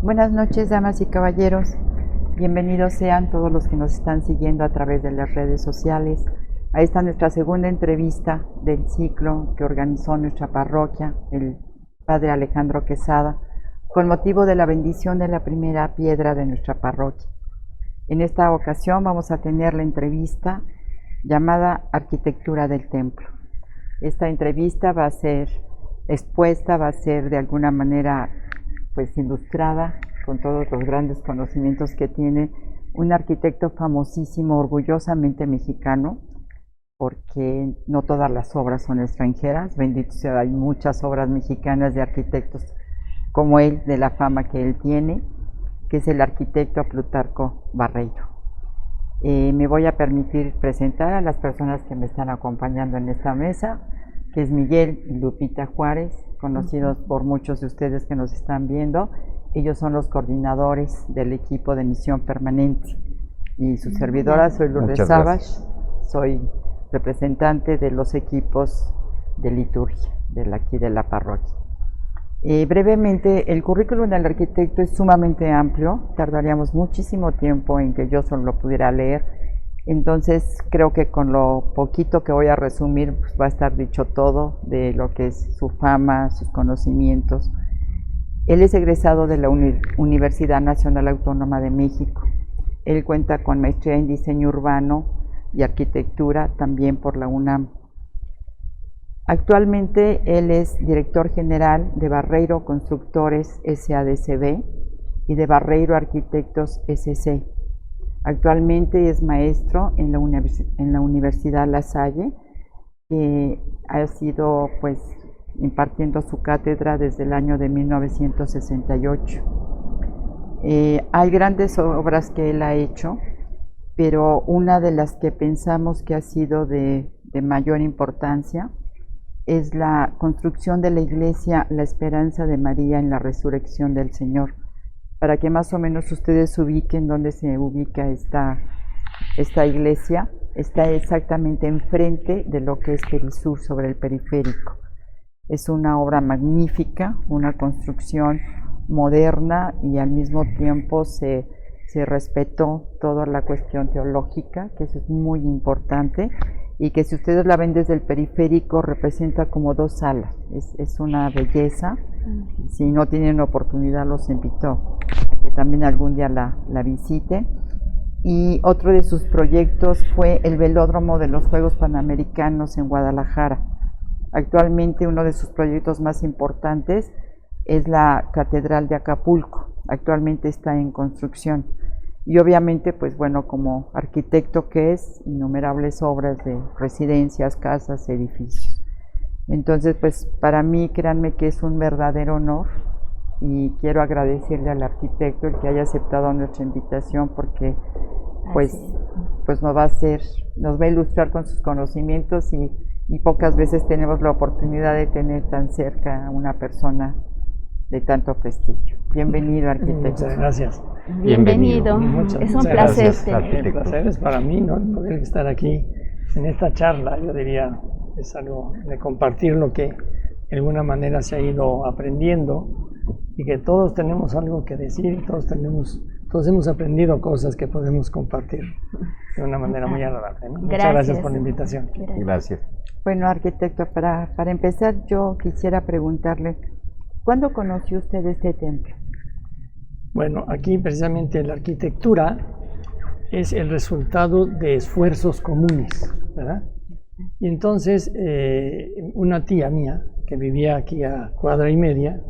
Buenas noches, damas y caballeros. Bienvenidos sean todos los que nos están siguiendo a través de las redes sociales a esta nuestra segunda entrevista del ciclo que organizó nuestra parroquia, el Padre Alejandro Quesada, con motivo de la bendición de la primera piedra de nuestra parroquia. En esta ocasión vamos a tener la entrevista llamada Arquitectura del Templo. Esta entrevista va a ser expuesta, va a ser de alguna manera pues ilustrada con todos los grandes conocimientos que tiene un arquitecto famosísimo, orgullosamente mexicano, porque no todas las obras son extranjeras, bendito sea, hay muchas obras mexicanas de arquitectos como él, de la fama que él tiene, que es el arquitecto Plutarco Barreiro. Me voy a permitir presentar a las personas que me están acompañando en esta mesa, que es Miguel y Lupita Juárez, conocidos por muchos de ustedes que nos están viendo. Ellos son los coordinadores del equipo de misión permanente. Y su servidora, soy Lourdes Savage, soy representante de los equipos de liturgia aquí de la parroquia. Brevemente, el currículum del arquitecto es sumamente amplio, tardaríamos muchísimo tiempo en que yo solo lo pudiera leer, entonces creo que con lo poquito que voy a resumir pues va a estar dicho todo de lo que es su fama, sus conocimientos. Él es egresado de la Universidad Nacional Autónoma de México. Él cuenta con maestría en diseño urbano y arquitectura también por la UNAM. Actualmente él es director general de Barreiro Constructores SADCB y de Barreiro Arquitectos SC. Actualmente es maestro en la Universidad La Salle, que ha sido pues impartiendo su cátedra desde el año de 1968. Hay grandes obras que él ha hecho, pero una de las que pensamos que ha sido de mayor importancia es la construcción de la iglesia La Esperanza de María en la Resurrección del Señor. Para que más o menos ustedes ubiquen dónde se ubica esta iglesia, está exactamente enfrente de lo que es Perisur, sobre el periférico. Es una obra magnífica, una construcción moderna y al mismo tiempo se respetó toda la cuestión teológica, que eso es muy importante, y que si ustedes la ven desde el periférico representa como dos salas, es una belleza. Si no tienen oportunidad los invito a que también algún día la visiten. Y otro de sus proyectos fue el velódromo de los Juegos Panamericanos en Guadalajara. Actualmente uno de sus proyectos más importantes es la Catedral de Acapulco, actualmente está en construcción. Y obviamente, pues bueno, como arquitecto que es, innumerables obras de residencias, casas, edificios. Entonces, pues para mí, créanme que es un verdadero honor y quiero agradecerle al arquitecto el que haya aceptado nuestra invitación porque pues nos va a ilustrar con sus conocimientos y pocas veces tenemos la oportunidad de tener tan cerca a una persona de tanto prestigio. Bienvenido, arquitecto. Muchas gracias. Bienvenido. Es un placer. El placer es para mí, ¿no? Poder estar aquí en esta charla. Yo diría, es algo de compartir lo que de alguna manera se ha ido aprendiendo y que todos tenemos algo que decir, todos hemos aprendido cosas que podemos compartir de una manera muy agradable, ¿no? Muchas gracias por la invitación. Gracias. Bueno, arquitecto, para empezar yo quisiera preguntarle, ¿cuándo conoció usted este templo? Bueno, aquí precisamente la arquitectura es el resultado de esfuerzos comunes, ¿verdad? Y entonces una tía mía que vivía aquí a cuadra y media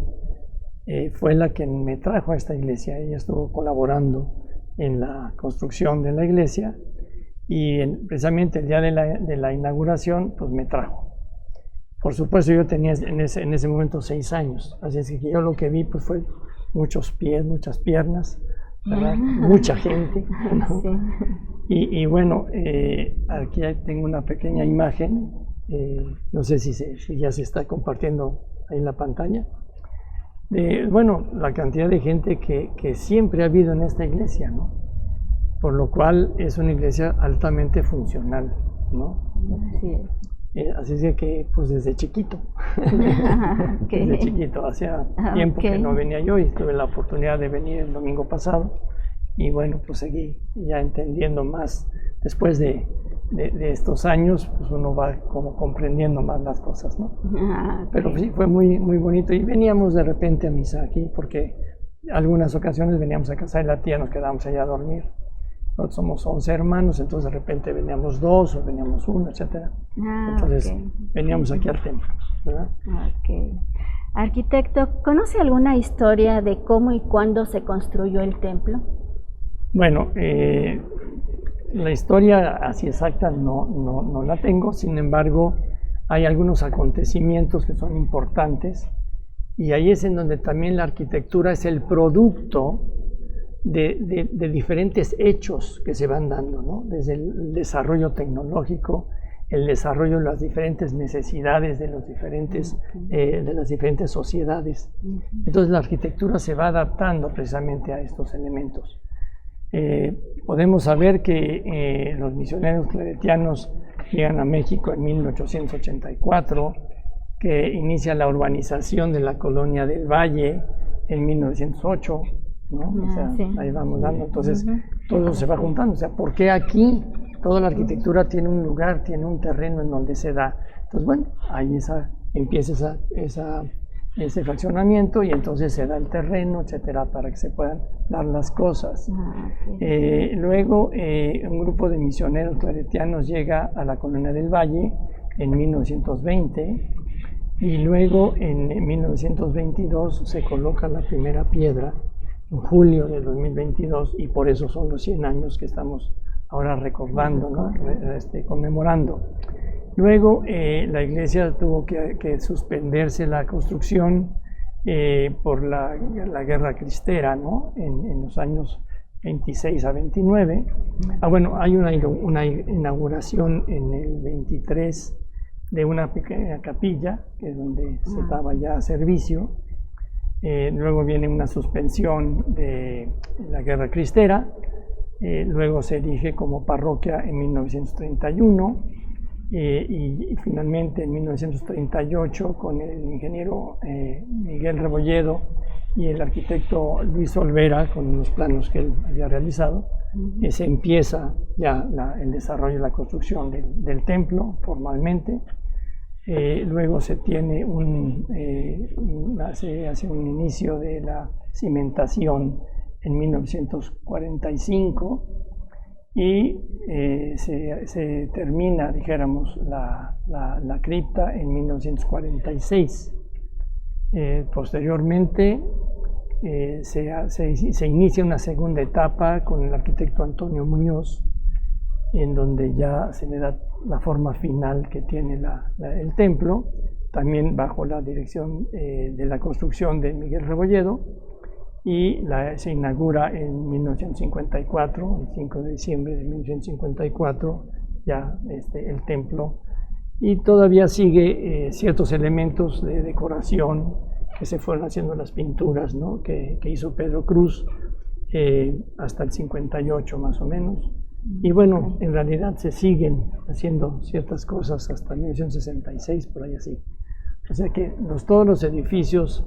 fue la que me trajo a esta iglesia. Ella estuvo colaborando en la construcción de la iglesia y precisamente el día de la inauguración pues me trajo. Por supuesto yo tenía en ese momento 6 años, así es que yo lo que vi pues fue muchos pies, muchas piernas, ¿verdad? Mucha gente, ¿no? Sí. Y bueno, aquí tengo una pequeña imagen, no sé si ya se está compartiendo ahí en la pantalla. Bueno, la cantidad de gente que siempre ha habido en esta iglesia, ¿no? Por lo cual es una iglesia altamente funcional, ¿no? Sí. Así es que, pues desde chiquito, desde chiquito, hacía tiempo que no venía yo y tuve la oportunidad de venir el domingo pasado y bueno, pues seguí ya entendiendo más. Después de estos años, pues uno va como comprendiendo más las cosas, ¿no? Pero sí, fue muy, muy bonito y veníamos de repente a misa aquí porque algunas ocasiones veníamos a casa de la tía, nos quedábamos allá a dormir. Nosotros somos 11 hermanos, entonces de repente veníamos 2 o veníamos 1, etc. Entonces veníamos aquí al templo, ¿verdad? Arquitecto, ¿conoce alguna historia de cómo y cuándo se construyó el templo? Bueno, la historia así exacta no la tengo, sin embargo, hay algunos acontecimientos que son importantes y ahí es en donde también la arquitectura es el producto de diferentes hechos que se van dando, ¿no? Desde el desarrollo tecnológico, el desarrollo de las diferentes necesidades de las diferentes sociedades. Entonces la arquitectura se va adaptando precisamente a estos elementos. Podemos saber que los misioneros claretianos llegan a México en 1884, que inicia la urbanización de la colonia del Valle en 1908, ¿no? O sea, ahí vamos dando, entonces todo eso se va juntando, o sea, ¿por qué aquí toda la arquitectura tiene un lugar, tiene un terreno en donde se da? Entonces, bueno, ahí empieza ese fraccionamiento y entonces se da el terreno, etcétera, para que se puedan dar las cosas. Luego, un grupo de misioneros claretianos llega a la colonia del Valle en 1920 y luego en 1922 se coloca la primera piedra en julio de 2022 y por eso son los 100 años que estamos ahora recordando, ¿no? Conmemorando. Luego la iglesia tuvo que suspenderse la construcción por la guerra cristera, ¿no? En los años 26 a 29. Bueno, hay una inauguración en el 23 de una pequeña capilla, que es donde se daba ya servicio. Luego viene una suspensión de la guerra cristera, luego se erige como parroquia en 1931 y finalmente en 1938 con el ingeniero Miguel Rebolledo y el arquitecto Luis Olvera con los planos que él había realizado, se empieza ya el desarrollo y la construcción del templo formalmente. Luego se tiene se hace un inicio de la cimentación en 1945 y se termina, dijéramos, la cripta en 1946. Posteriormente se inicia una segunda etapa con el arquitecto Antonio Muñoz, en donde ya se le da la forma final que tiene el templo, también bajo la dirección de la construcción de Miguel Rebolledo, y se inaugura en 1954, el 5 de diciembre de 1954, ya el templo, y todavía sigue ciertos elementos de decoración que se fueron haciendo las pinturas, ¿no? que hizo Pedro Cruz hasta el 58 más o menos. Y bueno, en realidad se siguen haciendo ciertas cosas hasta 1966, por ahí así. O sea que todos los edificios,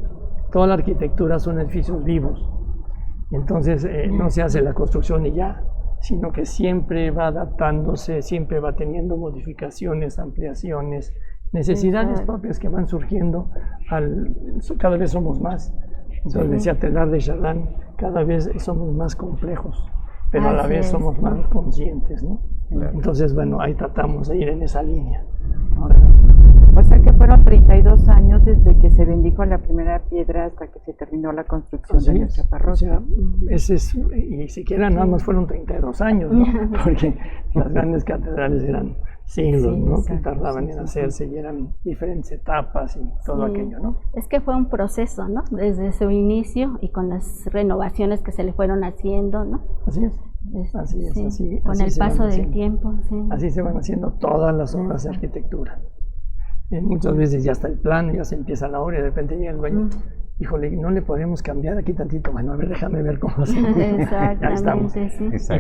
toda la arquitectura son edificios vivos. Entonces no se hace la construcción y ya, sino que siempre va adaptándose, siempre va teniendo modificaciones, ampliaciones, necesidades propias que van surgiendo. Cada vez somos más. Entonces decía Teilhard de Chardin, cada vez somos más complejos, pero a la vez somos más conscientes, ¿no? Entonces, bueno, ahí tratamos de ir en esa línea. O sea que fueron 32 años desde que se bendijo la primera piedra hasta que se terminó la construcción de nuestra parroquia. O sea, y siquiera nada más fueron 32 años, ¿no? Porque las grandes catedrales eran siglos, ¿no? Que tardaban en hacerse y eran diferentes etapas y todo aquello, ¿no? Es que fue un proceso, ¿no? Desde su inicio y con las renovaciones que se le fueron haciendo, ¿no? Así es. Así con el paso del tiempo. Así se van haciendo todas las obras de arquitectura. Muchas veces ya está el plano, ya se empieza la obra y de repente llega el dueño. Híjole, no le podemos cambiar aquí tantito. Bueno, a ver, déjame ver cómo hacemos. Exactamente, ya estamos. Y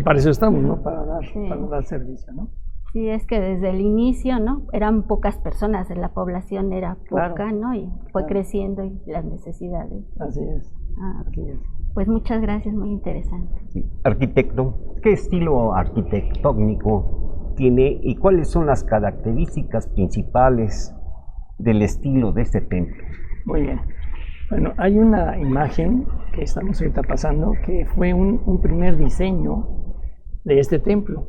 para eso estamos, ¿no? Para dar servicio, ¿no? Sí, es que desde el inicio, ¿no? Eran pocas personas, la población era poca, Claro. ¿no? Y fue Claro. creciendo y las necesidades. Así es. Ah, Así es. pues muchas gracias, muy interesante. Sí. Arquitecto, ¿qué estilo arquitectónico tiene y cuáles son las características principales del estilo de este templo? Muy bien. Bueno, hay una imagen que estamos ahorita pasando que fue un primer diseño de este templo,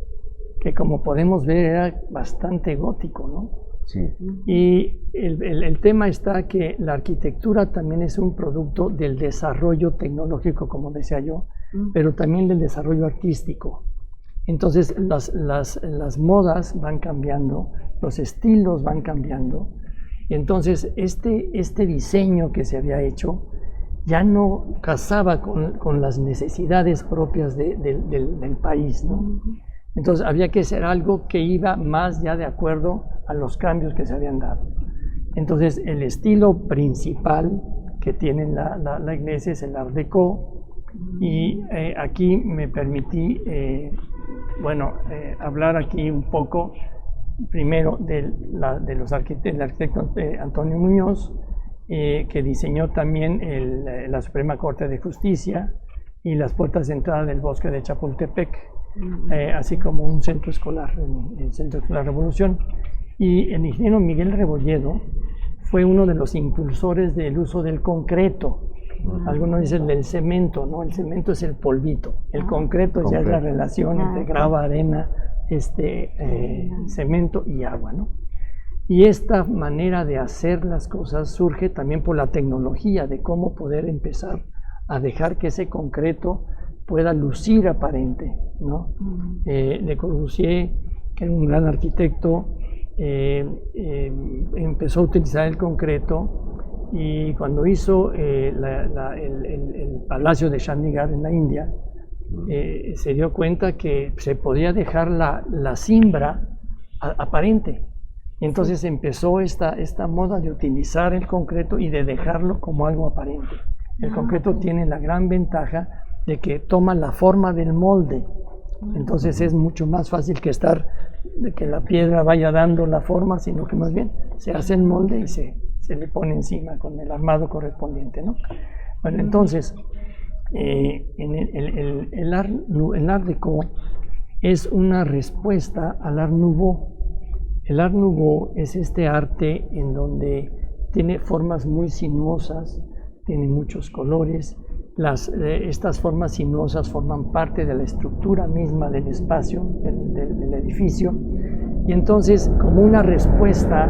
que como podemos ver era bastante gótico, ¿no? Sí. Y el tema está que la arquitectura también es un producto del desarrollo tecnológico, como decía yo, pero también del desarrollo artístico. Entonces las modas van cambiando, los estilos van cambiando, y entonces este diseño que se había hecho ya no casaba con las necesidades propias del país, ¿no? Entonces había que hacer algo que iba más ya de acuerdo a los cambios que se habían dado. Entonces el estilo principal que tiene la iglesia es el Art Deco, y aquí me permití hablar aquí un poco primero del arquitecto Antonio Muñoz, que diseñó también la Suprema Corte de Justicia y las puertas de entrada del bosque de Chapultepec, así como un centro escolar, el Centro Escolar Revolución. Y el ingeniero Miguel Rebolledo fue uno de los impulsores del uso del concreto. Algunos dicen del cemento, ¿no? El cemento es el polvito, el concreto ya es la relación entre grava, arena, cemento y agua, ¿no? Y esta manera de hacer las cosas surge también por la tecnología de cómo poder empezar a dejar que ese concreto pueda lucir aparente, ¿no? Le Corbusier, que era un gran arquitecto, empezó a utilizar el concreto, y cuando hizo el Palacio de Chandigarh en la India, se dio cuenta que se podía dejar la cimbra aparente. Y entonces empezó esta moda de utilizar el concreto y de dejarlo como algo aparente. El concreto tiene la gran ventaja de que toma la forma del molde. Entonces es mucho más fácil de que la piedra vaya dando la forma, sino que más bien se hace el molde y se le pone encima con el armado correspondiente, ¿no? Bueno, entonces el Art Deco es una respuesta al Art Nouveau. El Art Nouveau es este arte en donde tiene formas muy sinuosas, tiene muchos colores. Estas formas sinuosas forman parte de la estructura misma del espacio, del edificio, y entonces, como una respuesta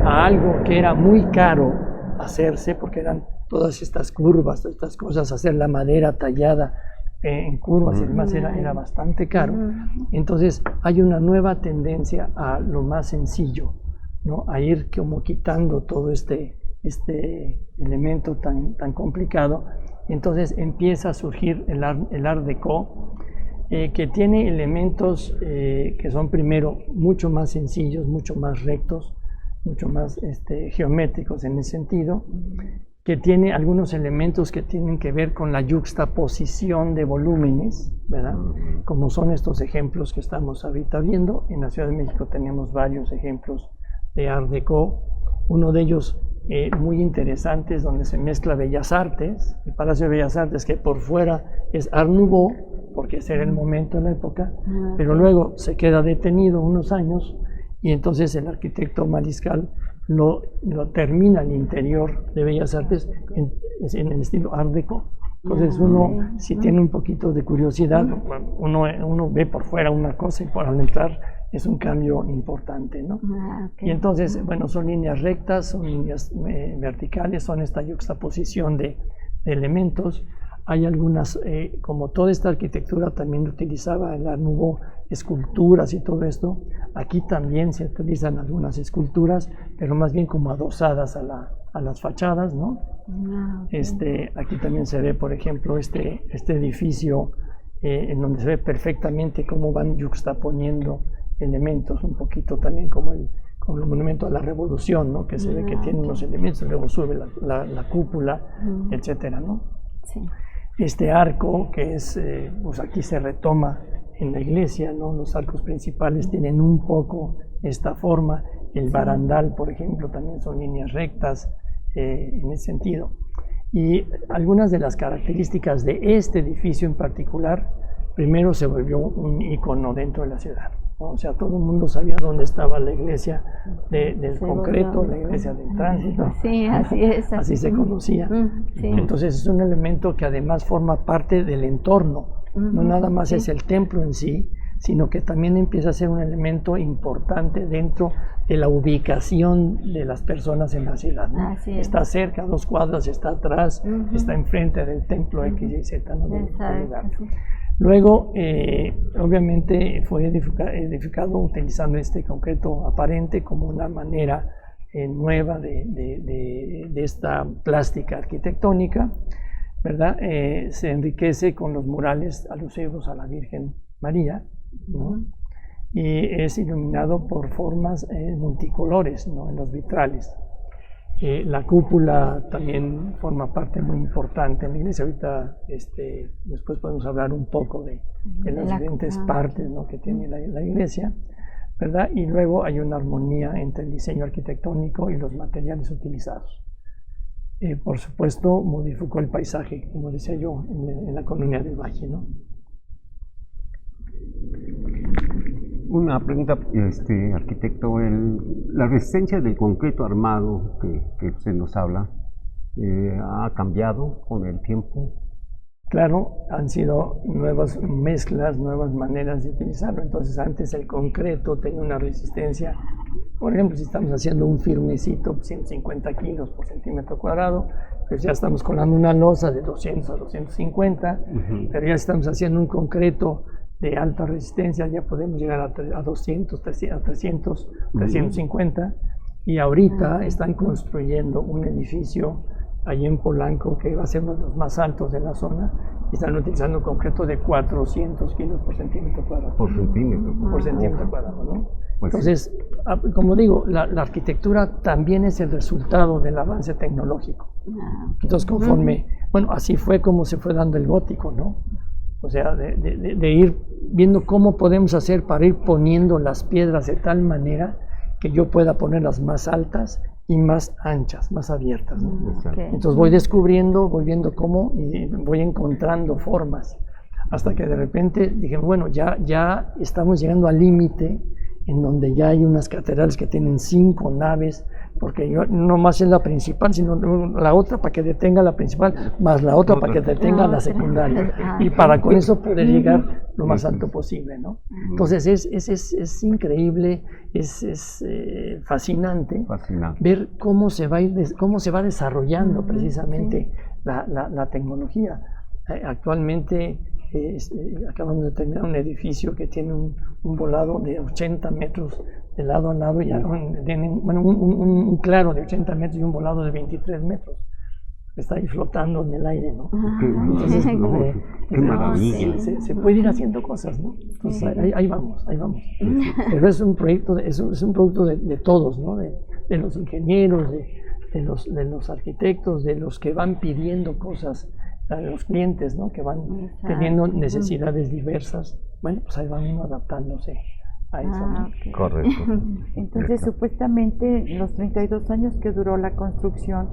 a algo que era muy caro hacerse, porque eran todas estas curvas, todas estas cosas, hacer la madera tallada en curvas y demás era bastante caro. Entonces hay una nueva tendencia a lo más sencillo, ¿no? A ir como quitando todo este elemento tan complicado. Entonces empieza a surgir el Art Deco, que tiene elementos que son primero mucho más sencillos, mucho más rectos, mucho más geométricos en ese sentido, que tiene algunos elementos que tienen que ver con la yuxtaposición de volúmenes, ¿verdad? Como son estos ejemplos que estamos ahorita viendo. En la Ciudad de México tenemos varios ejemplos de Art Deco. Uno de ellos muy interesante es donde se mezcla Bellas Artes, el Palacio de Bellas Artes, que por fuera es Art Nouveau, porque ese era el momento en la época, pero luego se queda detenido unos años, y entonces el arquitecto Mariscal lo termina el interior de Bellas Artes en el estilo Art Deco. Entonces uno, si tiene un poquito de curiosidad, uno ve por fuera una cosa y al entrar es un cambio importante, ¿no? Y entonces, bueno, son líneas rectas, son líneas verticales, son esta yuxtaposición de elementos. Hay algunas, como toda esta arquitectura también utilizaba el Art Nouveau, esculturas y todo esto. Aquí también se utilizan algunas esculturas, pero más bien como adosadas a las fachadas, ¿no? Aquí también se ve, por ejemplo, este edificio en donde se ve perfectamente cómo van yuxtaponiendo elementos, un poquito también como el monumento a la Revolución, ¿no? Que se ve que tiene unos elementos, luego sube la cúpula, etcétera, ¿no? Sí. Este arco que es, pues aquí se retoma en la iglesia, ¿no? Los arcos principales tienen un poco esta forma, el barandal, por ejemplo, también son líneas rectas en ese sentido. Y algunas de las características de este edificio en particular, primero se volvió un icono dentro de la ciudad, ¿no? O sea, todo el mundo sabía dónde estaba la iglesia del concreto, la iglesia del tránsito. Sí, así es. Así se conocía. Sí. Entonces es un elemento que además forma parte del entorno. No nada más es el templo en sí, sino que también empieza a ser un elemento importante dentro de la ubicación de las personas en la ciudad, ¿no? Está cerca, 2 cuadras, está atrás, está enfrente del templo X y Z, ¿no? Del lugar. Luego, obviamente, fue edificado utilizando este concreto aparente como una manera nueva de esta plástica arquitectónica, ¿verdad? Se enriquece con los murales alusivos a la Virgen María, ¿no? Y es iluminado por formas multicolores, ¿no? En los vitrales. La cúpula también forma parte muy importante en la iglesia. Ahorita después podemos hablar un poco de las diferentes partes, ¿no? Que tiene la iglesia, ¿verdad? Y luego hay una armonía entre el diseño arquitectónico y los materiales utilizados. Por supuesto, modificó el paisaje, como decía yo, en la colonia del Valle, ¿no? Una pregunta, arquitecto, la resistencia del concreto armado que se nos habla, ¿ha cambiado con el tiempo? Claro, han sido nuevas mezclas, nuevas maneras de utilizarlo. Entonces antes el concreto tenía una resistencia, por ejemplo, si estamos haciendo un firmecito, 150 kilos por centímetro cuadrado, pues ya estamos colando una losa de 200 a 250, pero ya estamos haciendo un concreto de alta resistencia, ya podemos llegar a 200, a 300, 350, y ahorita están construyendo un edificio allí en Polanco que va a ser uno de los más altos de la zona, y están utilizando concreto de 400 kilos por centímetro cuadrado. Por centímetro. Por centímetro cuadrado, ¿no? Pues entonces, como digo, la arquitectura también es el resultado del avance tecnológico. Entonces, conforme, bueno, así fue como se fue dando el gótico, ¿no? O sea, de ir viendo cómo podemos hacer para ir poniendo las piedras de tal manera que yo pueda ponerlas más altas y más anchas, más abiertas, ¿no? Entonces voy descubriendo, voy viendo cómo y voy encontrando formas, hasta que de repente dije, bueno, ya estamos llegando al límite en donde ya hay unas catedrales que tienen 5 naves, porque no más es la principal, sino la otra para que detenga la principal, más la otra para que detenga la secundaria, y para con eso poder llegar lo más alto posible, ¿no? Entonces es increíble, es fascinante ver cómo se va desarrollando precisamente la tecnología. Actualmente acabamos de terminar un edificio que tiene un volado de 80 metros de lado a lado, y un claro de 80 metros y un volado de 23 metros. Está ahí flotando en el aire, ¿no? Entonces, qué maravilla. Se puede ir haciendo cosas, ¿no? Entonces, ahí vamos. Pero es un proyecto, es un producto de todos, ¿no? De los ingenieros, de los arquitectos, de los que van pidiendo cosas, de los clientes, ¿no? Que van teniendo necesidades diversas. Bueno, pues ahí van uno adaptándose a eso, ¿no? Okay. Correcto. Entonces, supuestamente, los 32 años que duró la construcción,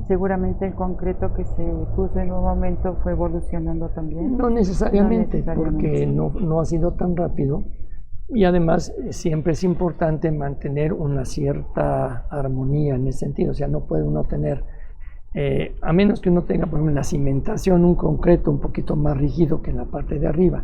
seguramente el concreto que se puso en un momento fue evolucionando también. No necesariamente, porque no ha sido tan rápido, y además siempre es importante mantener una cierta armonía en ese sentido. O sea, no puede uno tener, a menos que uno tenga, por ejemplo, la cimentación, un concreto un poquito más rígido que en la parte de arriba,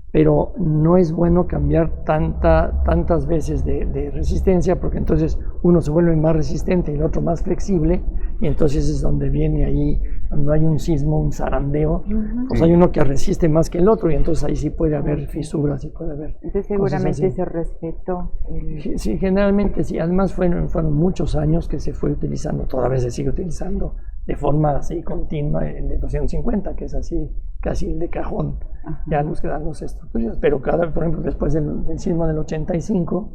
pero no es bueno cambiar tantas veces de resistencia, porque entonces uno se vuelve más resistente y el otro más flexible, y entonces es donde viene ahí, cuando hay un sismo, un zarandeo, pues hay uno que resiste más que el otro, y entonces ahí sí puede haber fisuras y puede haber. Entonces seguramente se respetó. Sí, generalmente sí. Además fueron muchos años que se fue utilizando, todavía se sigue utilizando de forma así continua el de 250, que es así casi el de cajón. Ya nos quedan las estructuras, pero por ejemplo, después del sismo del 85,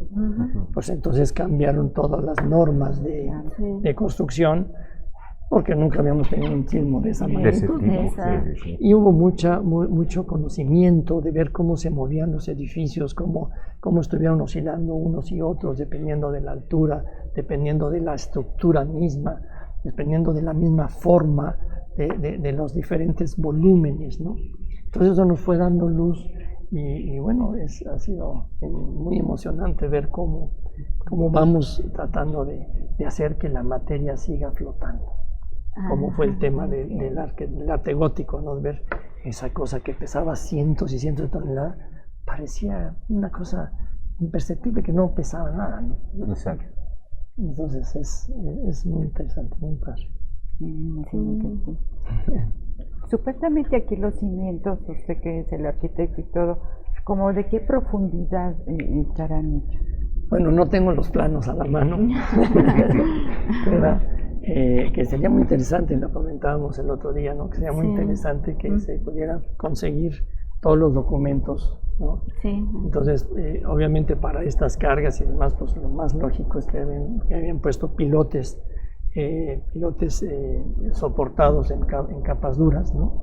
pues entonces cambiaron todas las normas de construcción, porque nunca habíamos tenido un sismo de esa De ese magnitud. tipo. Exacto. Sí. Y hubo mucho conocimiento de ver cómo se movían los edificios, cómo estuvieron oscilando unos y otros, dependiendo de la altura, dependiendo de la estructura misma, dependiendo de la misma forma de los diferentes volúmenes, ¿no? Entonces eso nos fue dando luz y bueno, ha sido muy emocionante ver cómo vamos tratando de hacer que la materia siga flotando. Como fue el tema del arte gótico, ¿no? Ver esa cosa que pesaba cientos y cientos de toneladas, parecía una cosa imperceptible que no pesaba nada, ¿no? Exacto. Entonces es muy interesante, muy padre. Imagino que sí. Supuestamente aquí los cimientos, usted que es el arquitecto y todo, ¿como de qué profundidad estarán hechos? Bueno, no tengo los planos a la mano, ¿verdad? Que sería muy interesante, lo comentábamos el otro día, ¿no? Que sería muy interesante que se pudiera conseguir todos los documentos, ¿no? Sí. Entonces, obviamente para estas cargas y demás, pues lo más lógico es que habían puesto pilotes soportados en capas duras, ¿no?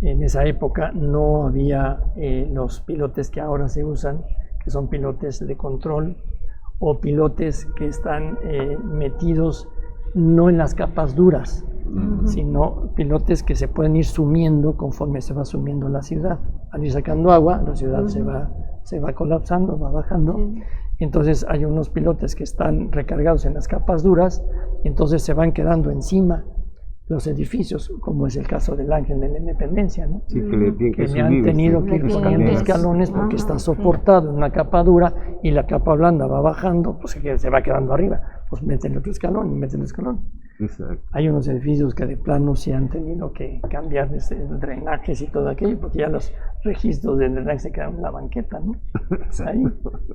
En esa época no había los pilotes que ahora se usan, que son pilotes de control o pilotes que están metidos no en las capas duras, sino pilotes que se pueden ir sumiendo conforme se va sumiendo la ciudad. Al ir sacando agua, la ciudad se va colapsando, va bajando. Entonces hay unos pilotes que están recargados en las capas duras y entonces se van quedando encima los edificios, como es el caso del Ángel de la Independencia, ¿no? Sí, que le tienen Que que le han subir, tenido que ir poniendo escalones porque está soportado en una capa dura y la capa blanda va bajando, pues se va quedando arriba. Pues meten otro escalón y meten otro escalón. Exacto. Hay unos edificios que de plano se han tenido que cambiar drenajes y todo aquello, porque ya los registros de drenaje se quedaron en la banqueta, ¿no? Ahí.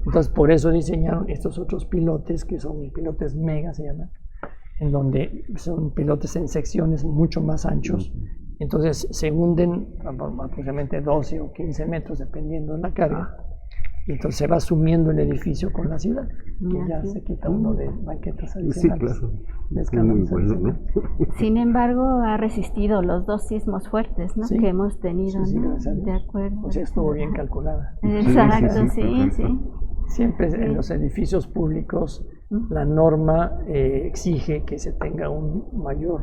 Entonces, por eso diseñaron estos otros pilotes, que son pilotes mega, se llaman, en donde son pilotes en secciones mucho más anchos. Entonces, se hunden aproximadamente 12 o 15 metros, dependiendo de la carga. Y entonces se va sumiendo el edificio con la ciudad, que ya se quita uno de banquetas Sí, adicionales. claro. De Muy escalones bueno, ¿no? adicionales. Sin embargo, ha resistido los 2 sismos fuertes, ¿no? Sí. Que hemos tenido, Sí, ¿no? gracias a Dios. De acuerdo. O sea, estuvo bien calculada. Exacto, sí, sí, sí. perfecto. Siempre en los edificios públicos la norma exige que se tenga un mayor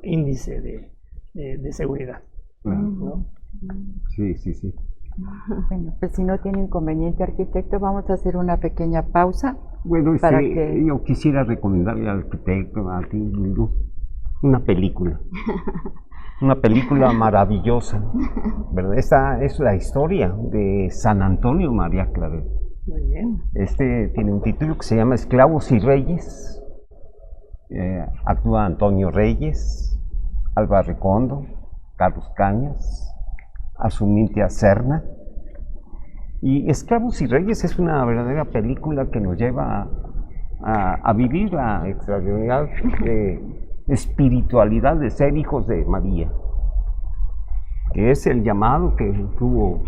índice de seguridad, Claro. ¿no? Sí. Bueno, pues si no tiene inconveniente, arquitecto, vamos a hacer una pequeña pausa. Bueno, para que... yo quisiera recomendarle al arquitecto, a ti, Lulu, una película. Una película maravillosa, ¿verdad? Esta es la historia de San Antonio María Claret. Muy bien. Este tiene un título que se llama Esclavos y Reyes. Actúa Antonio Reyes, Alba Recondo, Carlos Cañas, Azumintia Serna. Y Esclavos y Reyes es una verdadera película que nos lleva a vivir la extraordinaria espiritualidad de ser hijos de María, que es el llamado que tuvo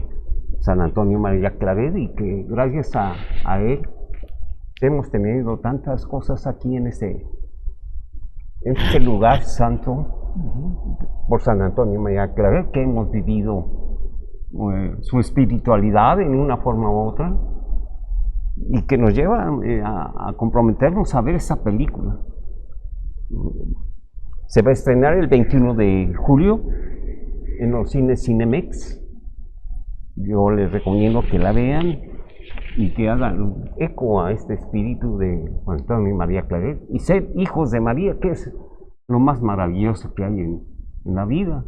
San Antonio María Claret y que gracias a él hemos tenido tantas cosas aquí en este lugar santo por San Antonio María Claret, que hemos vivido su espiritualidad en una forma u otra y que nos lleva a comprometernos a ver esa película. Se va a estrenar el 21 de julio en los cines Cinemex. Yo les recomiendo que la vean y que hagan eco a este espíritu de Juan Antonio y María Claret y ser hijos de María, que es lo más maravilloso que hay en la vida.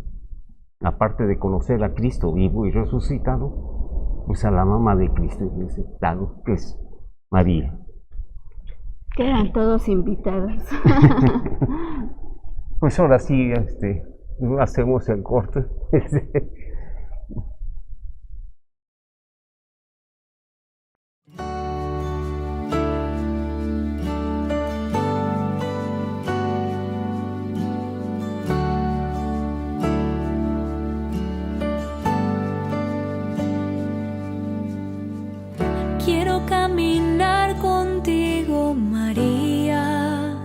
Aparte de conocer a Cristo vivo y resucitado, pues a la mamá de Cristo resucitado, que es María. Quedan todos invitados. Pues ahora sí, hacemos el corte. Quiero caminar contigo, María,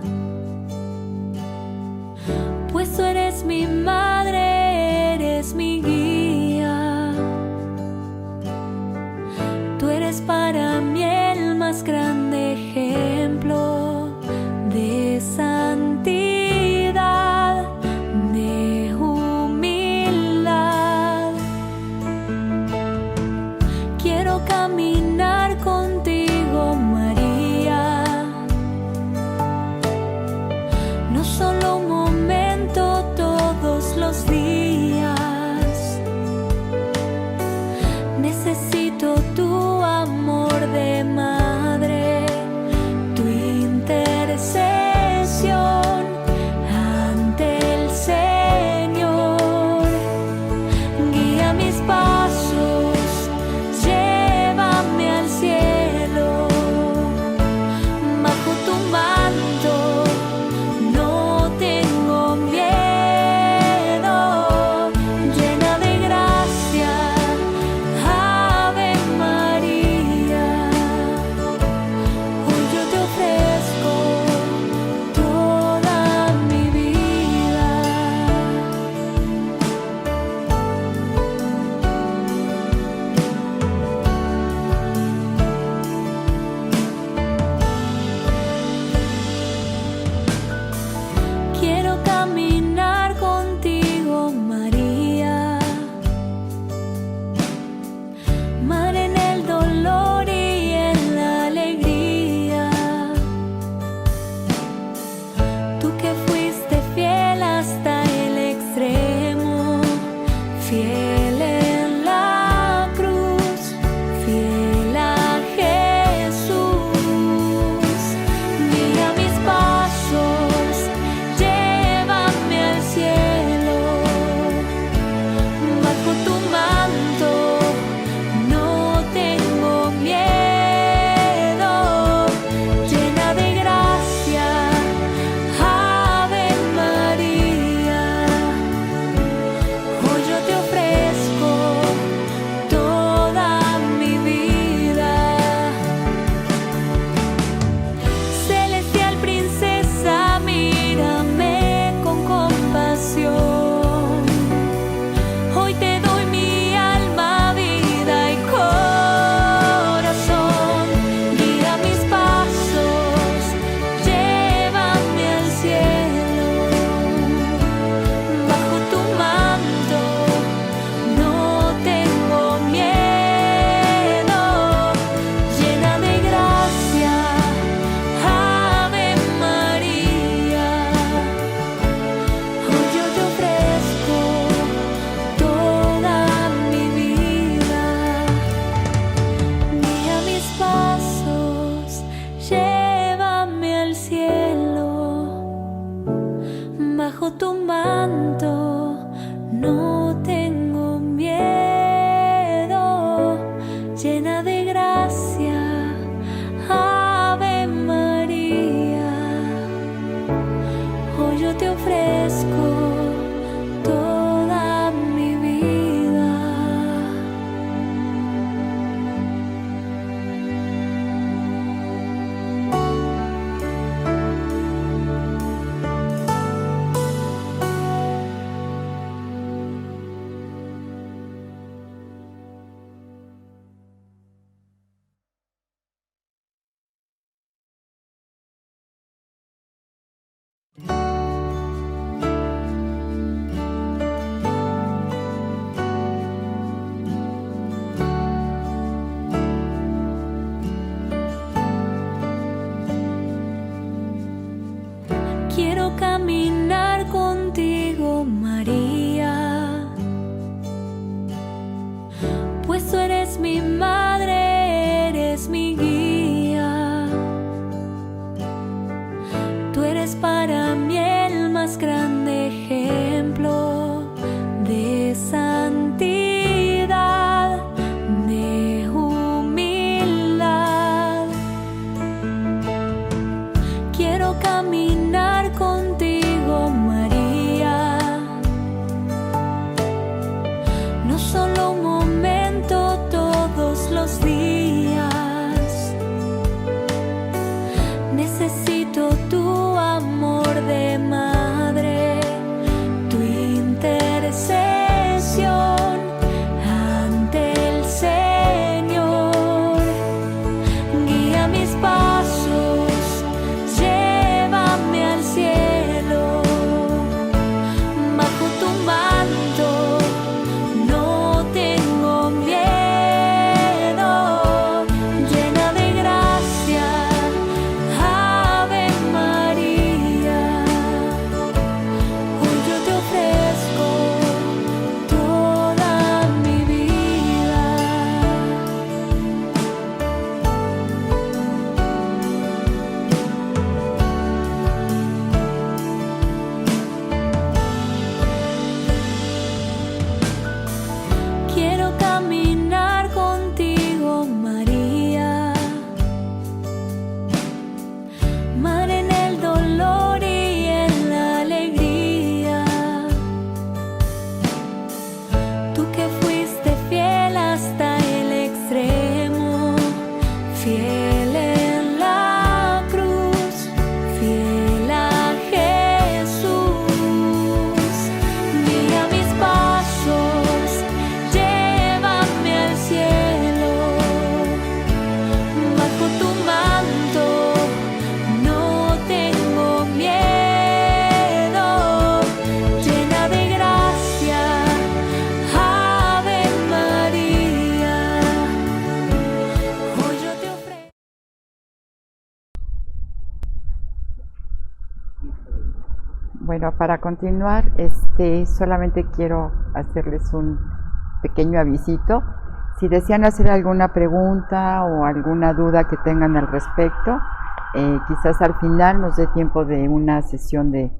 tu manto, no tengo miedo, llena de gracia, Ave María. Hoy yo te ofrezco toda mi vida. Quiero caminar contigo, María, pues tú eres mi madre, eres mi guía. Tú eres para mí el más grande ejemplo de santidad, de humildad. Quiero caminar contigo, María, no solo un momento, todos los días. Necesito tu amor de madre, tu intercesión ante el Señor. Guía mis pasos, llévame al cielo, bajo tu manto, no tengo miedo, llena de gracia, Ave María. Hoy yo te ofrezco toda mi vida. Quiero caminar contigo, María, madre en el dolor y en la alegría. Tú que fuiste fiel hasta el extremo, fiel en la cruz, fiel a Jesús. Guía mis pasos, llévame al cielo, bajo tu manto, no tengo miedo, llena de gracia, Ave María. Hoy yo te ofrezco. Bueno, para continuar, solamente quiero hacerles un pequeño avisito. Si desean hacer alguna pregunta o alguna duda que tengan al respecto, quizás al final nos dé tiempo de una sesión de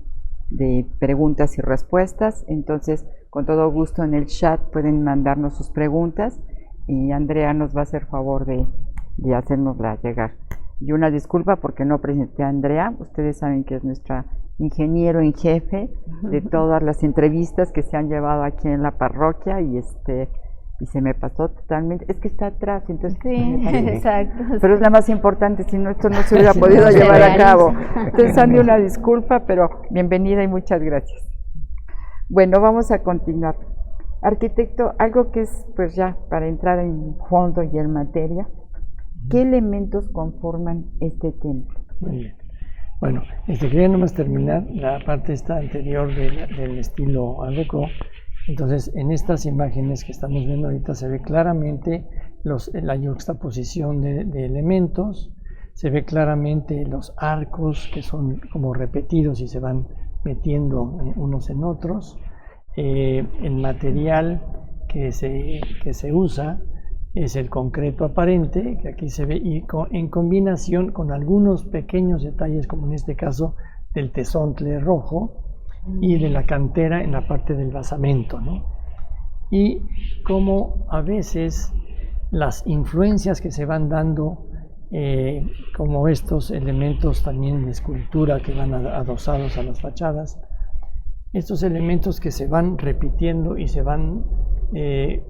preguntas y respuestas. Entonces, con todo gusto en el chat pueden mandarnos sus preguntas y Andrea nos va a hacer favor de hacérnosla llegar. Y una disculpa porque no presenté a Andrea. Ustedes saben que es nuestra ingeniero en jefe de todas las entrevistas que se han llevado aquí en la parroquia y se me pasó totalmente. Es que está atrás, entonces Sí, exacto. pero es la más importante, si no esto no se hubiera podido llevar a cabo. Entonces, Andy, una disculpa, pero bienvenida y muchas gracias. Bueno, vamos a continuar. Arquitecto, algo que es, pues ya, para entrar en fondo y en materia, ¿qué elementos conforman este templo? Muy bien. Bueno, quería nomás terminar la parte esta anterior del estilo Art Deco. Entonces, en estas imágenes que estamos viendo ahorita se ve claramente la yuxtaposición de elementos, se ve claramente los arcos que son como repetidos y se van metiendo unos en otros. El material que se usa es el concreto aparente, que aquí se ve, y en combinación con algunos pequeños detalles, como en este caso del tezontle rojo, y de la cantera en la parte del basamento, ¿no? Y cómo a veces las influencias que se van dando, como estos elementos también de escultura que van adosados a las fachadas, estos elementos que se van repitiendo y se van, se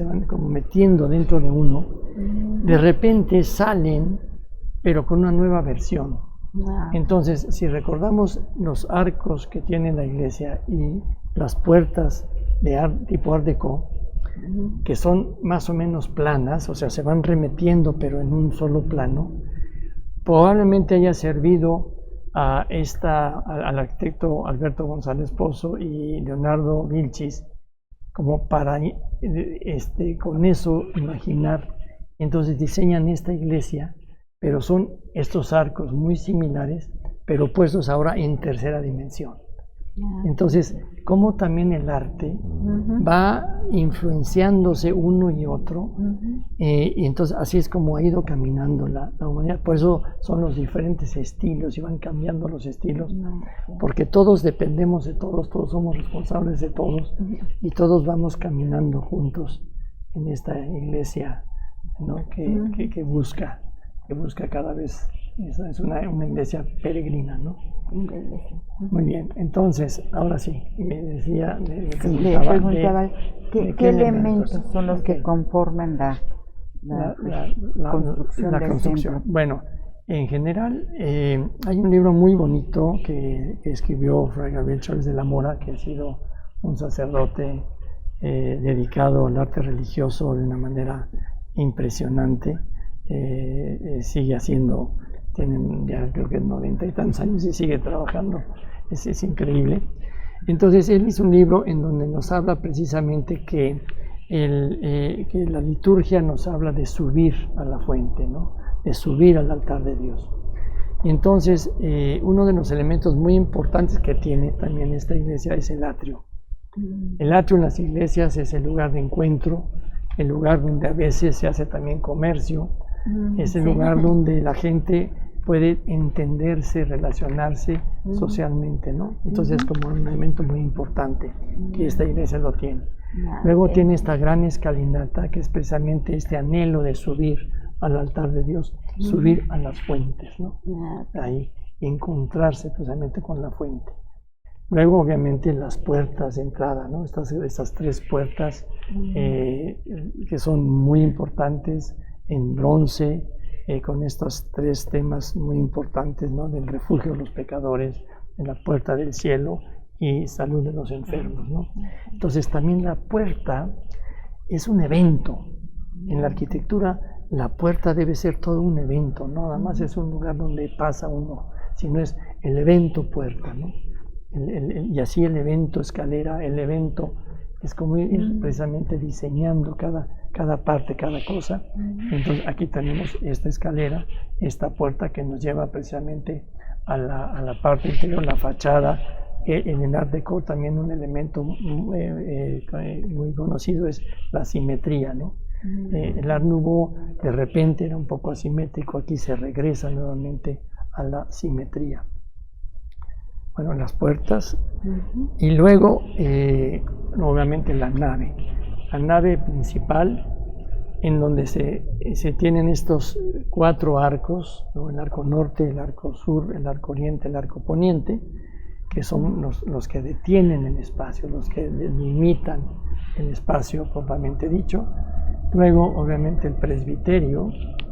van como metiendo dentro de uno, de repente salen, pero con una nueva versión. Entonces, si recordamos los arcos que tiene la iglesia y las puertas de tipo Art Deco, que son más o menos planas, o sea, se van remetiendo pero en un solo plano, probablemente haya servido al arquitecto Alberto González Pozo y Leonardo Vilchis como para con eso imaginar. Entonces diseñan esta iglesia, pero son estos arcos muy similares, pero puestos ahora en tercera dimensión. Entonces, como también el arte va influenciándose uno y otro, y entonces así es como ha ido caminando la humanidad. Por eso son los diferentes estilos y van cambiando los estilos, porque todos dependemos de todos, todos somos responsables de todos, y todos vamos caminando juntos en esta iglesia, ¿no? que busca cada vez. Es una iglesia peregrina, ¿no? Muy bien, entonces, ahora sí, me decía, le preguntaba ¿qué elementos son los que conforman la construcción del templo? Bueno, en general, hay un libro muy bonito que escribió Fray Gabriel Chávez de la Mora, que ha sido un sacerdote dedicado al arte religioso de una manera impresionante. Sigue haciendo, tienen ya creo que 90 y tantos años y sigue trabajando, es increíble. Entonces él hizo un libro en donde nos habla precisamente que la liturgia nos habla de subir a la fuente, ¿no? De subir al altar de Dios. Y entonces uno de los elementos muy importantes que tiene también esta iglesia es el atrio. El atrio en las iglesias es el lugar de encuentro, el lugar donde a veces se hace también comercio, es el lugar donde la gente puede entenderse, relacionarse socialmente, ¿no? Entonces es como un elemento muy importante que esta iglesia lo tiene. Luego tiene esta gran escalinata que es precisamente este anhelo de subir al altar de Dios, subir a las fuentes, ¿no? Ahí, encontrarse precisamente con la fuente. Luego obviamente las puertas de entrada, ¿no? Estas tres puertas que son muy importantes en bronce, con estos tres temas muy importantes, ¿no? Del refugio de los pecadores, de la puerta del cielo y salud de los enfermos, ¿no? Entonces también la puerta es un evento. En la arquitectura la puerta debe ser todo un evento, no nada más es un lugar donde pasa uno, sino es el evento puerta, ¿no? Y así el evento escalera, el evento es como ir precisamente diseñando cada parte, cada cosa. Entonces aquí tenemos esta escalera, esta puerta que nos lleva precisamente a la parte interior, la fachada. En el Art Deco también un elemento muy conocido es la simetría, ¿no? El Art Nouveau de repente era un poco asimétrico, aquí se regresa nuevamente a la simetría. Bueno, las puertas y luego obviamente la nave principal en donde se tienen estos cuatro arcos, ¿no? El arco norte, el arco sur, el arco oriente, el arco poniente, que son los que detienen el espacio, los que delimitan el espacio propiamente dicho. Luego obviamente el presbiterio,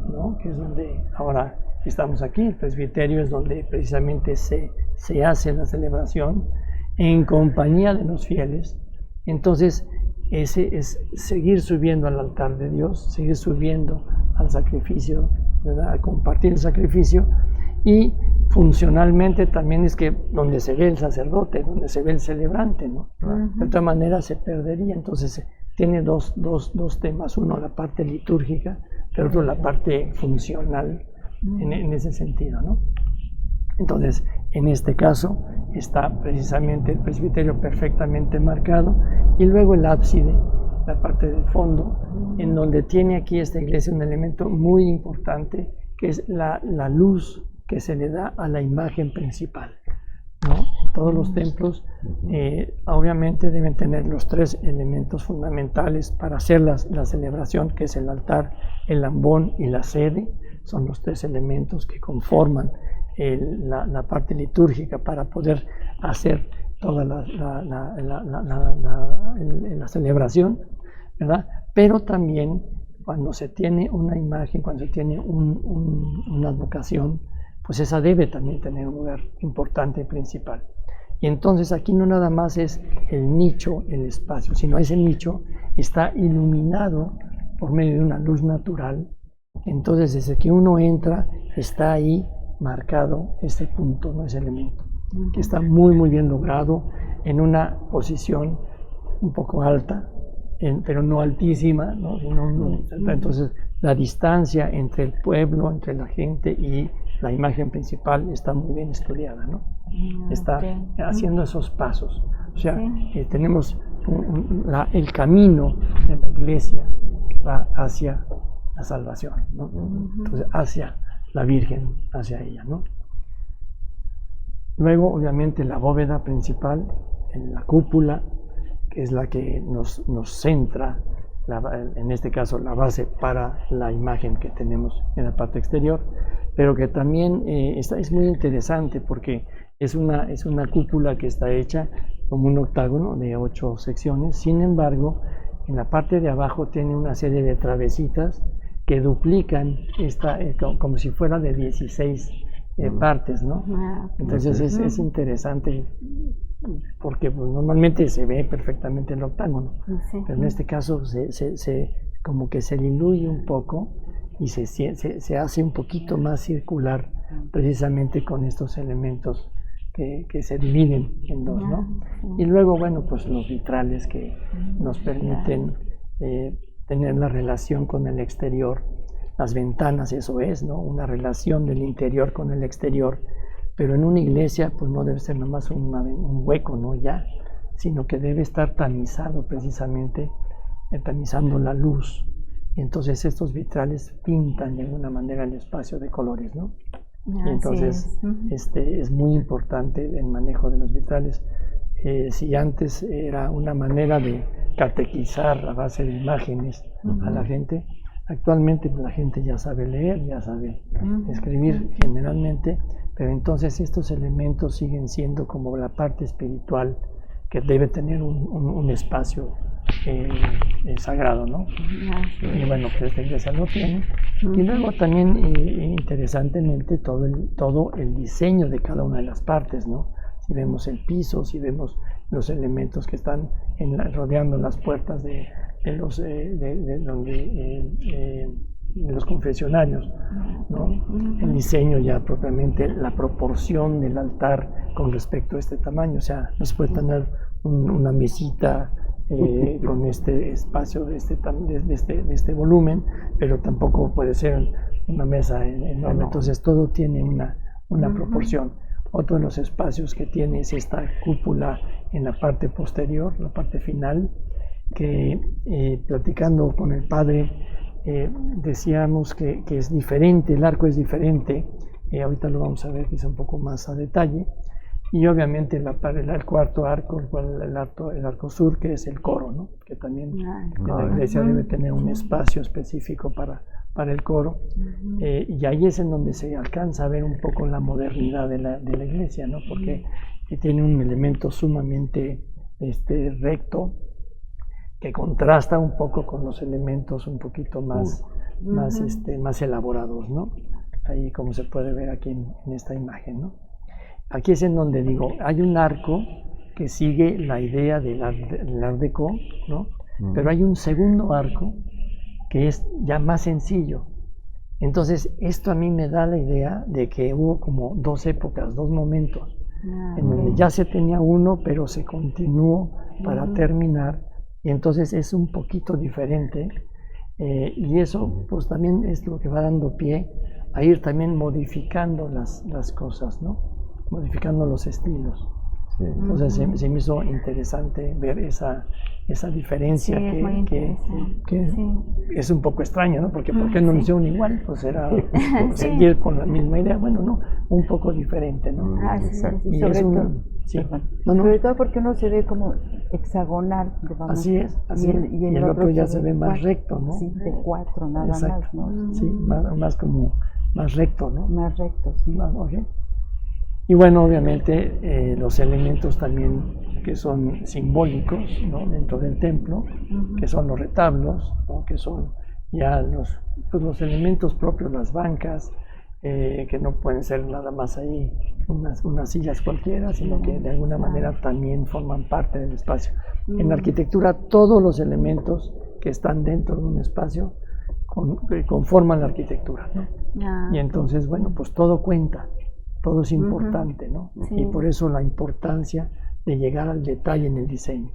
¿no? Que es donde ahora estamos aquí. El presbiterio es donde precisamente se hace la celebración en compañía de los fieles. Entonces ese es seguir subiendo al altar de Dios, seguir subiendo al sacrificio, ¿verdad? A compartir el sacrificio, y funcionalmente también es que donde se ve el sacerdote, donde se ve el celebrante, ¿no? De otra manera se perdería. Entonces tiene dos temas, uno la parte litúrgica, pero otro la parte funcional en ese sentido, ¿no? Entonces, en este caso está precisamente el presbiterio perfectamente marcado, y luego el ábside, la parte del fondo, en donde tiene aquí esta iglesia un elemento muy importante, que es la luz que se le da a la imagen principal. ¿no? Todos los templos obviamente deben tener los 3 elementos fundamentales para hacer la celebración, que es el altar, el ambón y la sede. Son los 3 elementos que conforman la parte litúrgica para poder hacer toda la celebración, ¿verdad? Pero también cuando se tiene una imagen, cuando se tiene una advocación, pues esa debe también tener un lugar importante y principal. Y entonces aquí no nada más es el nicho, el espacio, sino ese nicho está iluminado por medio de una luz natural. Entonces desde que uno entra está ahí marcado ese punto, ¿no? Ese elemento, que está muy muy bien logrado en una posición un poco alta, pero no altísima, ¿no? Entonces la distancia entre el pueblo, entre la gente y la imagen principal está muy bien estudiada, ¿no? Está haciendo esos pasos. O sea, tenemos el camino de la iglesia que va hacia la salvación, ¿no? Entonces, hacia la Virgen, hacia ella, ¿no? Luego, obviamente, la bóveda principal, en la cúpula, que es la que nos centra, en este caso, la base para la imagen que tenemos en la parte exterior, pero que también es muy interesante porque es una cúpula que está hecha como un octágono de 8 secciones. Sin embargo, en la parte de abajo tiene una serie de travesitas que duplican como si fuera de 16 partes, ¿no? Entonces es interesante porque pues, normalmente se ve perfectamente el octágono, pero en este caso como que se diluye un poco y se hace un poquito más circular precisamente con estos elementos que se dividen en 2, ¿no? Y luego, bueno, pues los vitrales que nos permiten tener la relación con el exterior. Las ventanas, eso es, ¿no? Una relación del interior con el exterior, pero en una iglesia pues no debe ser nomás un hueco, ¿no? Ya, sino que debe estar tamizado precisamente, tamizando la luz. Y entonces estos vitrales pintan de alguna manera el espacio de colores, ¿no? Y entonces es muy importante el manejo de los vitrales. Si antes era una manera de catequizar a base de imágenes a la gente, actualmente la gente ya sabe leer, ya sabe escribir generalmente, pero entonces estos elementos siguen siendo como la parte espiritual que debe tener un espacio sagrado, ¿no? Y bueno, pues esta iglesia lo tiene. Y luego también interesantemente todo el diseño de cada una de las partes, ¿no? Si vemos el piso, si vemos los elementos que están rodeando las puertas de los confesionarios, ¿no? El diseño ya propiamente, la proporción del altar con respecto a este tamaño, o sea, no se puede tener una mesita con este espacio de este volumen, pero tampoco puede ser una mesa enorme. Entonces todo tiene una proporción. Otro de los espacios que tiene es esta cúpula en la parte posterior, la parte final, que platicando con el padre decíamos que es diferente, el arco es diferente, ahorita lo vamos a ver quizá un poco más a detalle, y obviamente el cuarto arco, el arco sur, que es el coro, ¿no? Que también la iglesia debe tener un espacio específico para el coro, y ahí es en donde se alcanza a ver un poco la modernidad de la iglesia, ¿no? Porque tiene un elemento sumamente recto, que contrasta un poco con los elementos un poquito más elaborados, ¿no? Ahí como se puede ver aquí en esta imagen, ¿no? Aquí es en donde digo, hay un arco que sigue la idea del Art Deco, ¿no? Pero hay un segundo arco que es ya más sencillo. Entonces esto a mí me da la idea de que hubo como 2 épocas, 2 momentos, en donde ya se tenía uno, pero se continuó para terminar. Y entonces es un poquito diferente, y eso pues también es lo que va dando pie a ir también modificando las cosas, ¿no? Modificando los estilos. Sí. Entonces se me hizo interesante ver esa diferencia Sí, es muy interesante. que Sí. es un poco extraño, ¿no? Porque ¿por qué no lo hicieron igual? Pues era seguir con la misma idea. Bueno, no, un poco diferente, ¿no? Así es. Exacto. Y Sobre es todo, sí. perdón. No, no. Sobre todo porque uno se ve como hexagonal. digamos, Así es, así y es. y Y el otro ya se ve más cuatro. recto, ¿no? Sí, de 4 nada Exacto. más, ¿no? Sí, más como más recto, ¿no? Más recto, sí. Ok. Y bueno, obviamente los elementos también que son simbólicos, ¿no? Dentro del templo, que son los retablos, ¿no? Que son ya los elementos propios, las bancas, que no pueden ser nada más ahí unas sillas cualquiera, sino que de alguna manera también forman parte del espacio. En la arquitectura, todos los elementos que están dentro de un espacio conforman la arquitectura, ¿no? Ah, Y entonces, bueno, pues todo cuenta, todo es importante, ¿no? Sí. Y por eso la importancia de llegar al detalle en el diseño.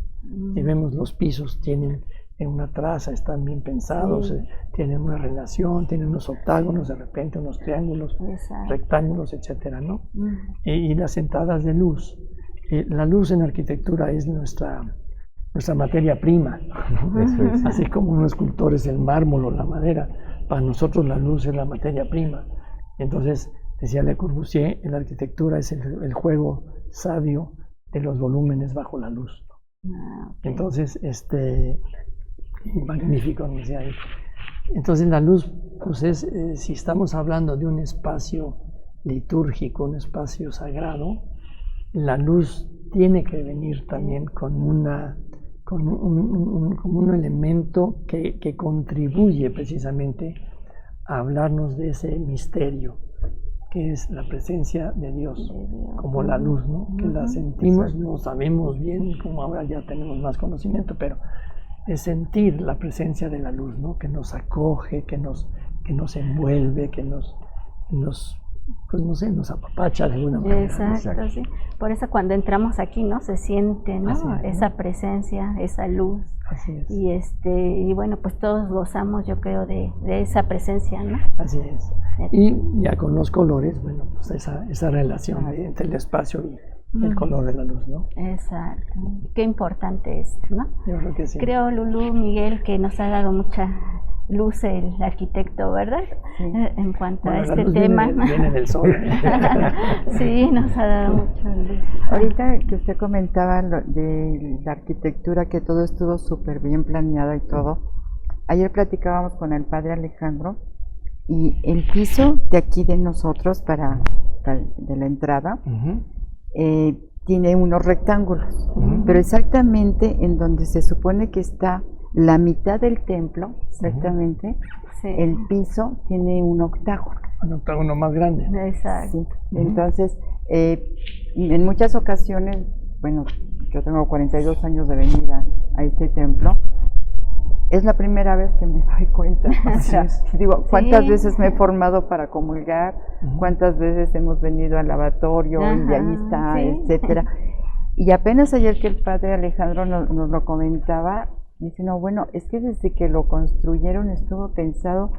Si vemos los pisos, tienen una traza, están bien pensados, tienen una relación, tienen unos octágonos, de repente unos triángulos, Exacto. rectángulos, etcétera, ¿no? Y las entradas de luz. La luz en arquitectura es nuestra materia prima, ¿no? Eso es. Así como un escultor es el mármol o la madera, para nosotros la luz es la materia prima. Entonces, decía Le Corbusier, la arquitectura es el juego sabio de los volúmenes bajo la luz. Ah, ok. Entonces, magnífico, me decía él. Entonces la luz, pues si estamos hablando de un espacio litúrgico, un espacio sagrado, la luz tiene que venir también con un elemento que contribuye precisamente a hablarnos de ese misterio, que es la presencia de Dios, como la luz, ¿no? Que la sentimos, no sabemos bien, como ahora ya tenemos más conocimiento, pero es sentir la presencia de la luz, ¿no? Que nos acoge, que nos envuelve, que nos pues no sé, nos apapacha de alguna manera. Exacto, sí. Por eso cuando entramos aquí, ¿no? Se siente, ¿no? Así es, ¿no? Esa presencia, esa luz. Así es. Y bueno, pues todos gozamos, yo creo, de esa presencia, ¿no? Así es. Y ya con los colores, bueno, pues esa relación entre el espacio y el color de la luz, ¿no? Exacto. Qué importante es, ¿no? Yo creo que sí. Creo, Lulú, Miguel, que nos ha dado mucha luz el arquitecto, ¿verdad? Sí. En cuanto Bueno, a la este luz tema. viene del sol. Sí, nos ha dado mucha luz. Ahorita que usted comentaba de la arquitectura, que todo estuvo súper bien planeado y todo, ayer platicábamos con el padre Alejandro y el piso de aquí de nosotros de la entrada tiene unos rectángulos, pero exactamente en donde se supone que está la mitad del templo, exactamente, Sí. el piso tiene un octágono. Un octágono más grande. Exacto. Sí. Entonces, en muchas ocasiones, bueno, yo tengo 42 años de venir a este templo, es la primera vez que me doy cuenta. O sea, digo, ¿cuántas veces me he formado para comulgar? ¿Cuántas veces hemos venido al lavatorio y ahí está, etcétera? Y apenas ayer que el padre Alejandro nos lo comentaba, dice, no, bueno, es que desde que lo construyeron estuvo pensado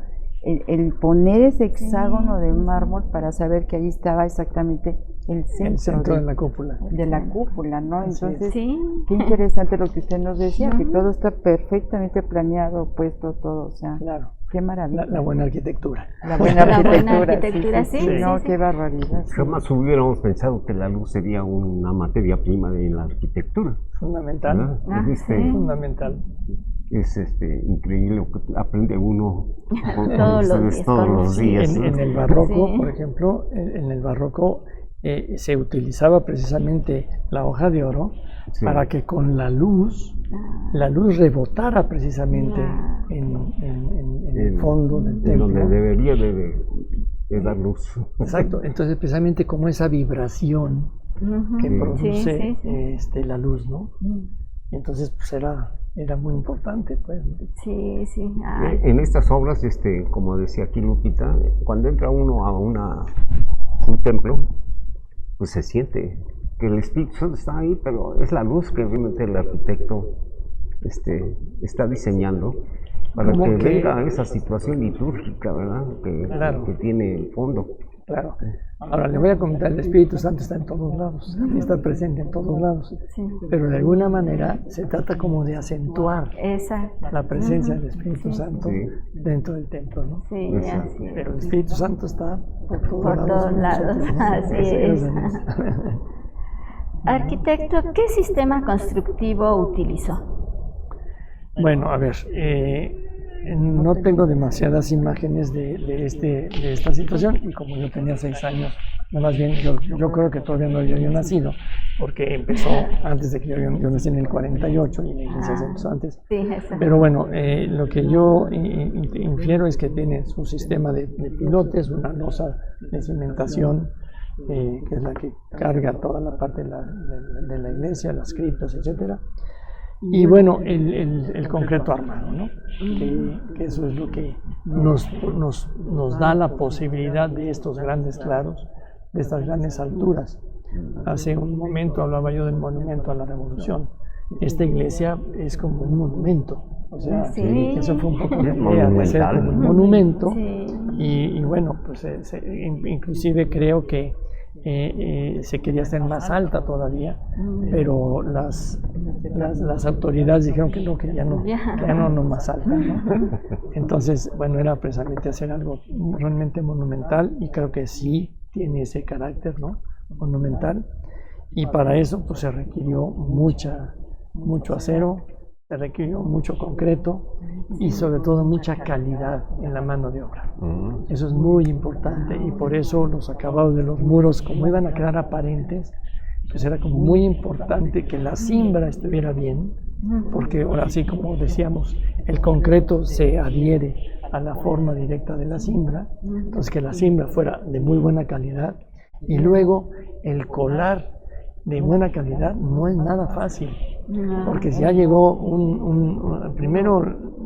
el poner ese hexágono de mármol para saber que ahí estaba exactamente el centro de la cúpula. De la cúpula, ¿no? Así Entonces, Sí. qué interesante lo que usted nos decía, que todo está perfectamente planeado, puesto todo, o sea, Claro. qué maravilla. La buena arquitectura. La buena La buena arquitectura, arquitectura, sí, no, sí. qué barbaridad. sí. Jamás hubiéramos pensado que la luz sería una materia prima de la arquitectura. Fundamental. ¿Verdad? Ah, Es, sí. Fundamental. es increíble lo que aprende uno con Todos los ustedes días, todos con los días. ¿no? En el barroco, Sí. por ejemplo, en el barroco se utilizaba precisamente la hoja de oro Sí. para que con la luz rebotara precisamente Ah. en el fondo del En templo. donde debería de dar luz. Exacto, entonces precisamente como esa vibración Ujú. que Sí. produce Sí, sí. la luz, ¿no? Y entonces pues era muy importante, pues. Sí, sí. Ay, En estas obras, como decía aquí Lupita, cuando entra uno a un templo, pues se siente que el Espíritu Santo está ahí, pero es la luz que realmente el arquitecto está diseñando para Como que que- venga esa situación litúrgica, ¿verdad? Claro. Que tiene el fondo. Claro. Ahora le voy a comentar, el Espíritu Santo está en todos lados, está presente en todos lados, Sí. pero de alguna manera se trata como de acentuar Exacto. la presencia del Espíritu Santo Sí. dentro del templo, ¿no? Sí, Exacto. así es. Pero el Espíritu Santo está por todos Por lados. todos en lados, nosotros, ¿no? así es. Arquitecto, ¿qué sistema constructivo utilizó? Bueno, a ver, no tengo demasiadas imágenes de esta situación y como yo tenía 6 años, no, más bien yo creo que todavía no había yo nacido, porque empezó antes de que yo nací en el 48 y la iglesia se empezó antes. Sí, exacto. Pero bueno, lo que yo infiero es que tiene su sistema de pilotes, una losa de cimentación, que es la que carga toda la parte de la iglesia, las criptas, etcétera. Y bueno, el concreto armado, ¿no? Que eso es lo que nos da la posibilidad de estos grandes claros, de estas grandes alturas. Hace un momento hablaba yo del monumento a la Revolución. Esta iglesia es como un monumento. O sea, Sí. eso fue un poco la Es idea de hacer monumental. como un monumento. Sí. Y bueno, pues inclusive creo que se quería hacer más alta todavía, pero las autoridades dijeron que ya no más alta, ¿no? Entonces, bueno, era precisamente hacer algo realmente monumental y creo que sí tiene ese carácter, ¿no? Monumental, y para eso pues se requirió mucho acero, se requirió mucho concreto y sobre todo mucha calidad en la mano de obra. Eso es muy importante y por eso los acabados de los muros, como iban a quedar aparentes, pues era como muy importante que la cimbra estuviera bien, porque ahora sí, como decíamos, el concreto se adhiere a la forma directa de la cimbra, entonces que la cimbra fuera de muy buena calidad y luego el colar de buena calidad no es nada fácil, porque ya llegó primero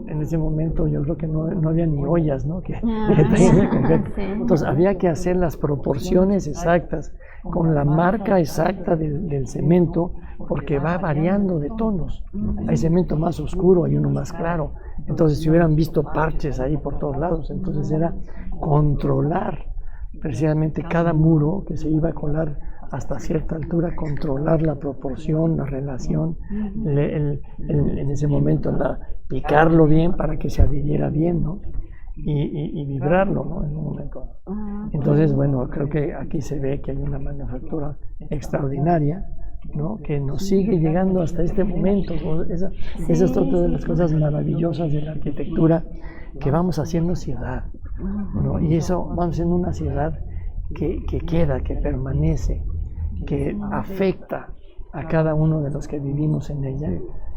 en ese momento yo creo que no había ni ollas, ¿no? que traían el concreto. Entonces había que hacer las proporciones exactas, con la marca exacta del cemento, porque va variando de tonos. Hay cemento más oscuro, hay uno más claro. Entonces si hubieran visto parches ahí por todos lados, entonces era controlar precisamente cada muro que se iba a colar hasta cierta altura, controlar la proporción, la relación, en ese momento picarlo bien para que se adhiriera bien, ¿no? Y vibrarlo, ¿no? En un momento. Entonces, bueno, creo que aquí se ve que hay una manufactura extraordinaria, ¿no? Que nos sigue llegando hasta este momento, ¿no? Esa es otra de las cosas maravillosas de la arquitectura, que vamos haciendo ciudad, ¿no? Y eso vamos haciendo una ciudad que queda, que permanece, que afecta a cada uno de los que vivimos en ella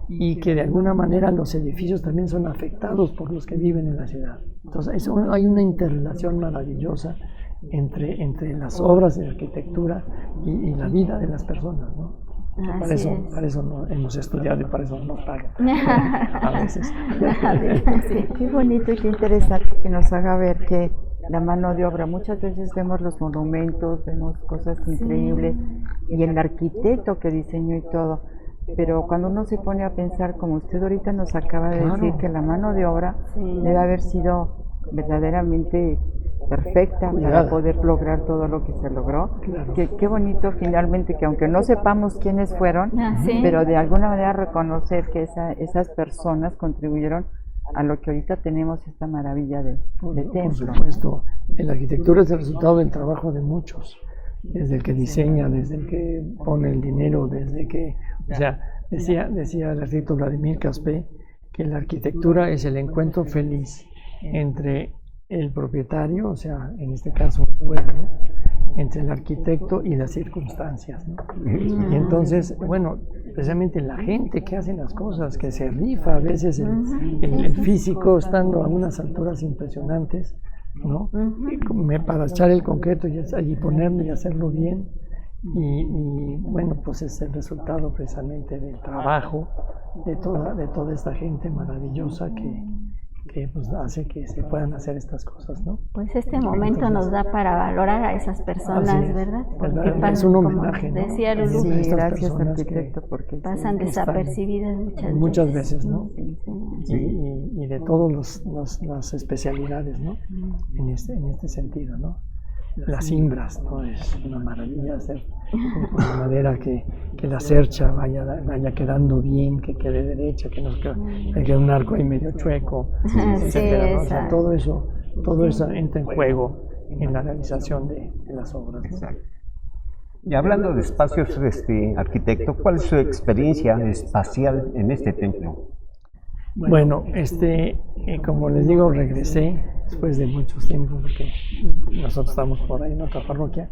y que de alguna manera los edificios también son afectados por los que viven en la ciudad. Entonces hay una interrelación maravillosa entre las obras de arquitectura y la vida de las personas, ¿no? Para eso no hemos estudiado y para eso nos pagan a veces. Sí, qué bonito y qué interesante que nos haga ver que la mano de obra, muchas veces vemos los monumentos, vemos cosas increíbles y el arquitecto que diseñó y todo, pero cuando uno se pone a pensar, como usted ahorita nos acaba de decir, que la mano de obra debe haber sido verdaderamente perfecta para poder lograr todo lo que se logró. Claro. Qué bonito finalmente que aunque no sepamos quiénes fueron, pero de alguna manera reconocer que esas personas contribuyeron a lo que ahorita tenemos, esta maravilla de templo. Por supuesto, la arquitectura es el resultado del trabajo de muchos, desde el que diseña, desde el que pone el dinero, desde que, o sea, decía el arquitecto Vladimir Caspé que la arquitectura es el encuentro feliz entre el propietario, o sea, en este caso el pueblo, entre el arquitecto y las circunstancias, ¿no? Y entonces, bueno, precisamente la gente que hace las cosas, que se rifa a veces el físico estando a unas alturas impresionantes, ¿no? Para echar el concreto y ponerlo y hacerlo bien. Y bueno, pues es el resultado precisamente del trabajo de toda esta gente maravillosa que pues hace que se puedan hacer estas cosas, ¿no? Pues este momento nos da para valorar a esas personas, ¿verdad? Porque es un homenaje, ¿no? Decía Lulú, Sí, estas gracias personas arquitecto, porque pasan desapercibidas muchas veces, ¿no? Sí. Y de todas las especialidades, ¿no? En este sentido, ¿no? las cimbras, ¿no? Es una maravilla hacer con la madera que la cercha vaya quedando bien, que quede derecha, que no quede un arco ahí medio chueco, etcétera, ¿no? O sea, todo eso entra en juego en la realización de las obras, ¿no? Exacto. Y hablando de espacios, arquitecto, ¿cuál es su experiencia espacial en este templo? Bueno, como les digo, regresé después de muchos tiempos, porque nosotros estamos por ahí en otra parroquia,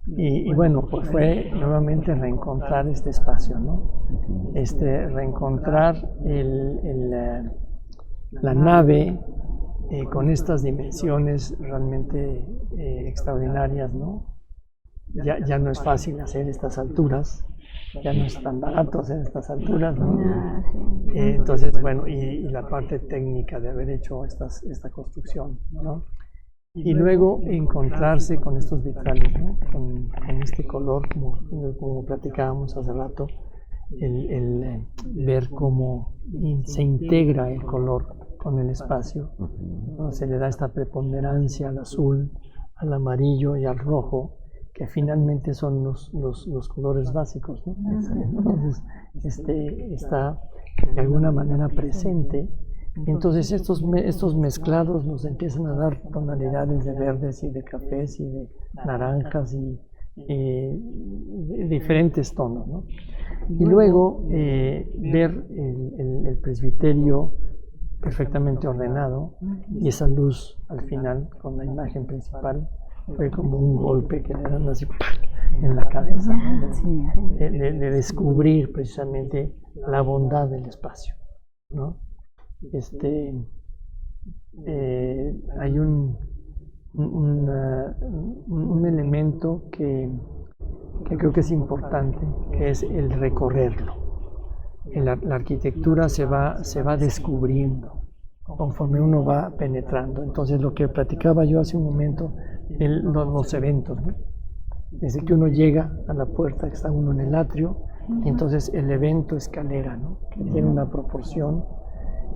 y bueno, pues fue nuevamente reencontrar este espacio, ¿no? Reencontrar la nave con estas dimensiones realmente extraordinarias, ¿no? Ya no es fácil hacer estas alturas, ya no es tan barato hacer estas alturas, ¿no? Entonces, bueno, y la parte técnica de haber hecho esta construcción, ¿no? Y luego encontrarse con estos vitrales, ¿no? Con este color, como platicábamos hace rato, el ver cómo se integra el color con el espacio, ¿no? Se le da esta preponderancia al azul, al amarillo y al rojo, que finalmente son los colores básicos, ¿no? Entonces, está de alguna manera presente. Entonces estos mezclados nos empiezan a dar tonalidades de verdes y de cafés y de naranjas y de diferentes tonos, ¿no? Y luego ver el presbiterio perfectamente ordenado y esa luz al final con la imagen principal fue como un golpe que le dan así en la cabeza, ¿no? de descubrir precisamente la bondad del espacio, ¿no? Hay un elemento que creo que es importante, que es el recorrerlo. La arquitectura se va descubriendo conforme uno va penetrando. Entonces, lo que platicaba yo hace un momento, los eventos, ¿no? Desde que uno llega a la puerta, está uno en el atrio, y entonces el evento escalera, ¿no? Que tiene una proporción,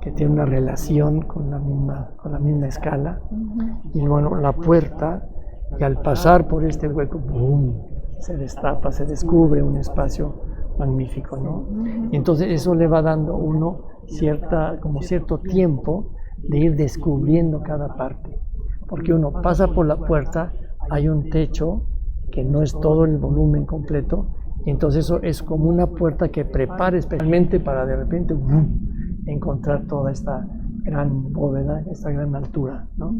que tiene una relación con la misma escala, y bueno, la puerta, y al pasar por este hueco, ¡boom!, se destapa, se descubre un espacio magnífico, ¿no? Y entonces eso le va dando a uno cierto tiempo de ir descubriendo cada parte, porque uno pasa por la puerta, hay un techo que no es todo el volumen completo, y entonces eso es como una puerta que prepara especialmente para de repente encontrar toda esta gran bóveda, esta gran altura, ¿no?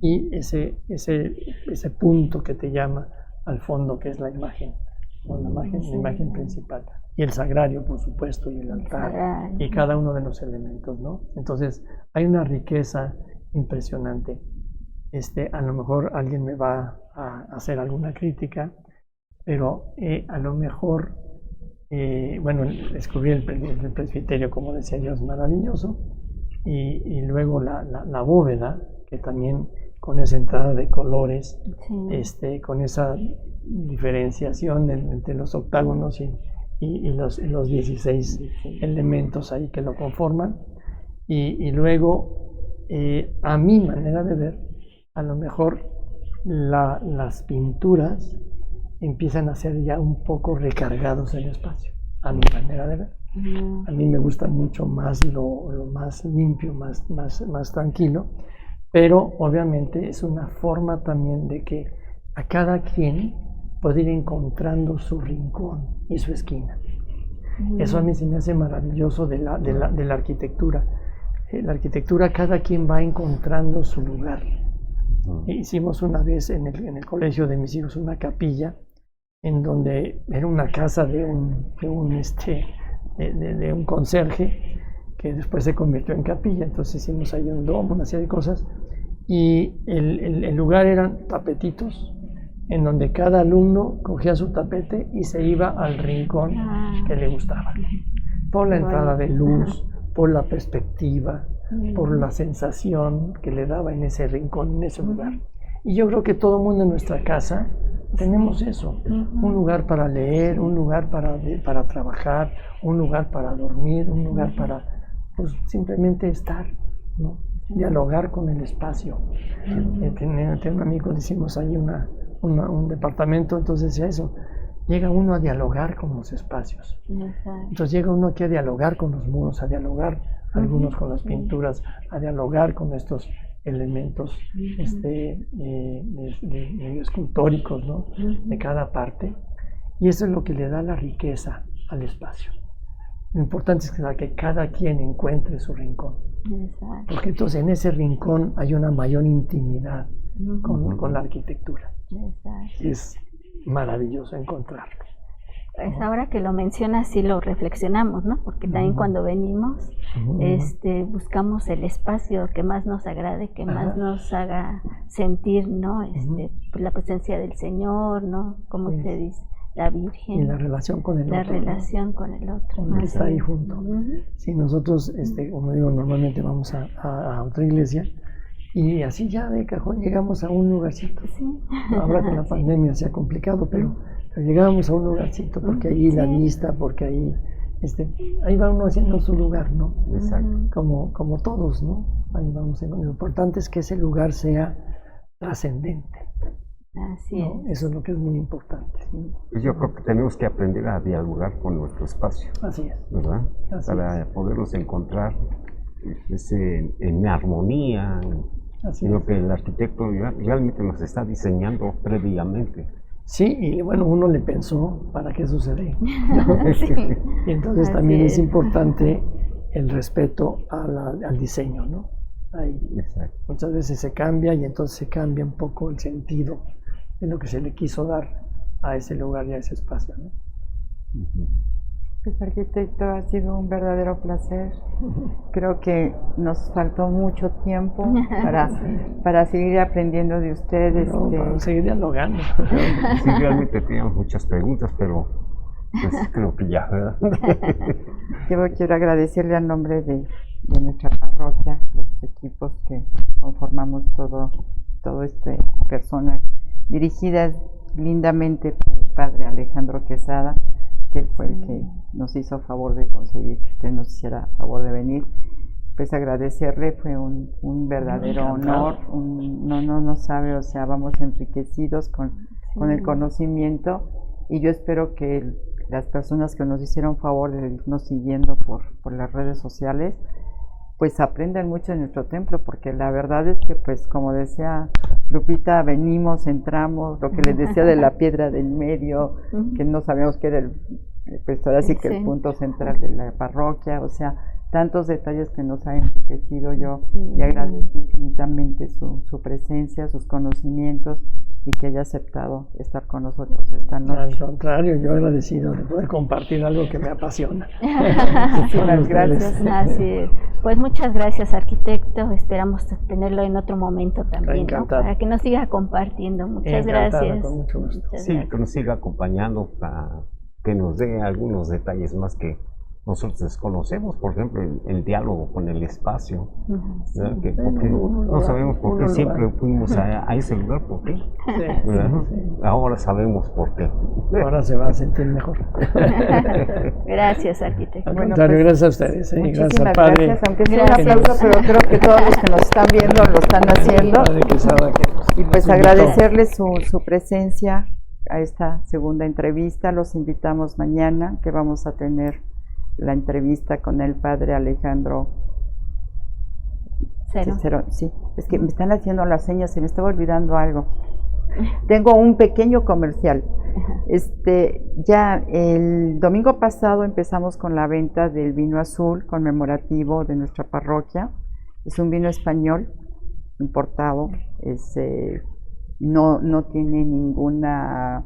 Y ese punto que te llama al fondo, que es la imagen, ¿no? La imagen principal, y el sagrario, por supuesto, y el altar, y cada uno de los elementos, ¿no? Entonces hay una riqueza impresionante. A lo mejor alguien me va a hacer alguna crítica, pero a lo mejor, bueno, descubrí el presbiterio, como decía yo, es maravilloso, y luego la bóveda, que también con esa entrada de colores, con esa diferenciación entre los octágonos y los 16 elementos ahí que lo conforman, y luego, a mi manera de ver, a lo mejor las pinturas empiezan a ser ya un poco recargados en el espacio, a mi manera de ver. A mí me gusta mucho más lo más limpio, más tranquilo, pero obviamente es una forma también de que a cada quien puede ir encontrando su rincón y su esquina. Eso a mí se me hace maravilloso de la arquitectura. La arquitectura, cada quien va encontrando su lugar. Hicimos una vez en el colegio de mis hijos una capilla en donde era una casa de un conserje que después se convirtió en capilla. Entonces hicimos ahí un domo, una serie de cosas, y el lugar eran tapetitos en donde cada alumno cogía su tapete y se iba al rincón que le gustaba, por la entrada de luz, por la perspectiva, por la sensación que le daba en ese rincón, en ese lugar. Y yo creo que todo el mundo en nuestra casa tenemos eso, un lugar para leer, un lugar para trabajar, un lugar para dormir, un lugar para, pues, simplemente estar, ¿no? dialogar con el espacio. Tenía un amigo, decimos ahí un departamento, entonces eso, llega uno a dialogar con los espacios. Entonces llega uno aquí a dialogar con los muros, a dialogar algunos con las pinturas, a dialogar con estos elementos medio escultóricos, ¿no? De cada parte. Y eso es lo que le da la riqueza al espacio. Lo importante es que cada quien encuentre su rincón. Exacto. Porque entonces en ese rincón hay una mayor intimidad con la arquitectura. Exacto. Es maravilloso encontrarlo. Pues ahora que lo mencionas, sí lo reflexionamos, ¿no? Porque también cuando venimos, buscamos el espacio que más nos agrade, que más nos haga sentir, ¿no? Pues la presencia del Señor, ¿no? Como usted dice, la Virgen. Y la relación con el la otro. relación con el otro. Con el que está ahí junto. Sí, nosotros, como digo, normalmente vamos a otra iglesia y así ya de cajón llegamos a un lugarcito. Sí. Ahora con la pandemia se ha complicado, pero llegábamos a un lugarcito porque ahí la vista, porque ahí va uno haciendo su lugar, ¿no? Exacto. Como todos, ¿no? Ahí vamos. Lo importante es que ese lugar sea trascendente. Así ¿no? es. Eso es lo que es muy importante. Pues yo creo que tenemos que aprender a dialogar con nuestro espacio, Así es. ¿verdad? Así Para poderlos encontrar en armonía, Así sino es. que el arquitecto realmente nos está diseñando previamente. Sí, y bueno, uno le pensó para qué sucede. Sí. Y entonces Así también es es. importante el respeto al diseño, ¿no? Ahí. Exacto. Muchas veces se cambia y entonces se cambia un poco el sentido de lo que se le quiso dar a ese lugar y a ese espacio, ¿no? Pues arquitecto, ha sido un verdadero placer. Creo que nos faltó mucho tiempo para seguir aprendiendo de ustedes. No, para seguir dialogando. Sí, realmente teníamos muchas preguntas, pero pues creo que ya, ¿verdad? Yo quiero agradecerle a nombre de nuestra parroquia, los equipos que conformamos todo este persona, dirigidas lindamente por el padre Alejandro Quesada, que él fue el que nos hizo favor de conseguir que usted nos hiciera favor de venir. Pues agradecerle, fue un verdadero honor, no sabe, o sea, vamos enriquecidos con el conocimiento, y yo espero que las personas que nos hicieron favor de irnos siguiendo por las redes sociales, pues aprendan mucho de nuestro templo, porque la verdad es que, pues como decía Lupita, venimos, entramos, lo que les decía de la piedra del medio, que no sabíamos que era pues ahora sí que el punto central de la parroquia, o sea, tantos detalles que nos ha enriquecido. Yo le agradezco infinitamente su presencia, sus conocimientos, y que haya aceptado estar con nosotros esta noche. Al contrario, yo agradecido de poder compartir algo que me apasiona. Muchas gracias. Así es. Pues muchas gracias, arquitecto. Esperamos tenerlo en otro momento también, ¿no? Para que nos siga compartiendo. Muchas gracias. Con mucho gusto. Sí, que nos siga acompañando, para que nos dé algunos detalles más que nosotros desconocemos, por ejemplo, el diálogo con el espacio, porque no sabemos por qué siempre fuimos a ese lugar, ¿por qué? Ahora sabemos por qué. Ahora se va a sentir mejor. Gracias, arquitecto. Al contrario, pues, gracias a ustedes. Muchísimas gracias, padre. gracias, aunque sea un aplauso, pero creo que todos los que nos están viendo lo están haciendo. Padre Quesada, Y pues agradecerles su presencia a esta segunda entrevista. Los invitamos mañana, que vamos a tener la entrevista con el padre Alejandro Cero. Sí, es que me están haciendo las señas, se me estaba olvidando algo. Tengo un pequeño comercial. Ya el domingo pasado empezamos con la venta del vino azul conmemorativo de nuestra parroquia. Es un vino español importado, no tiene ninguna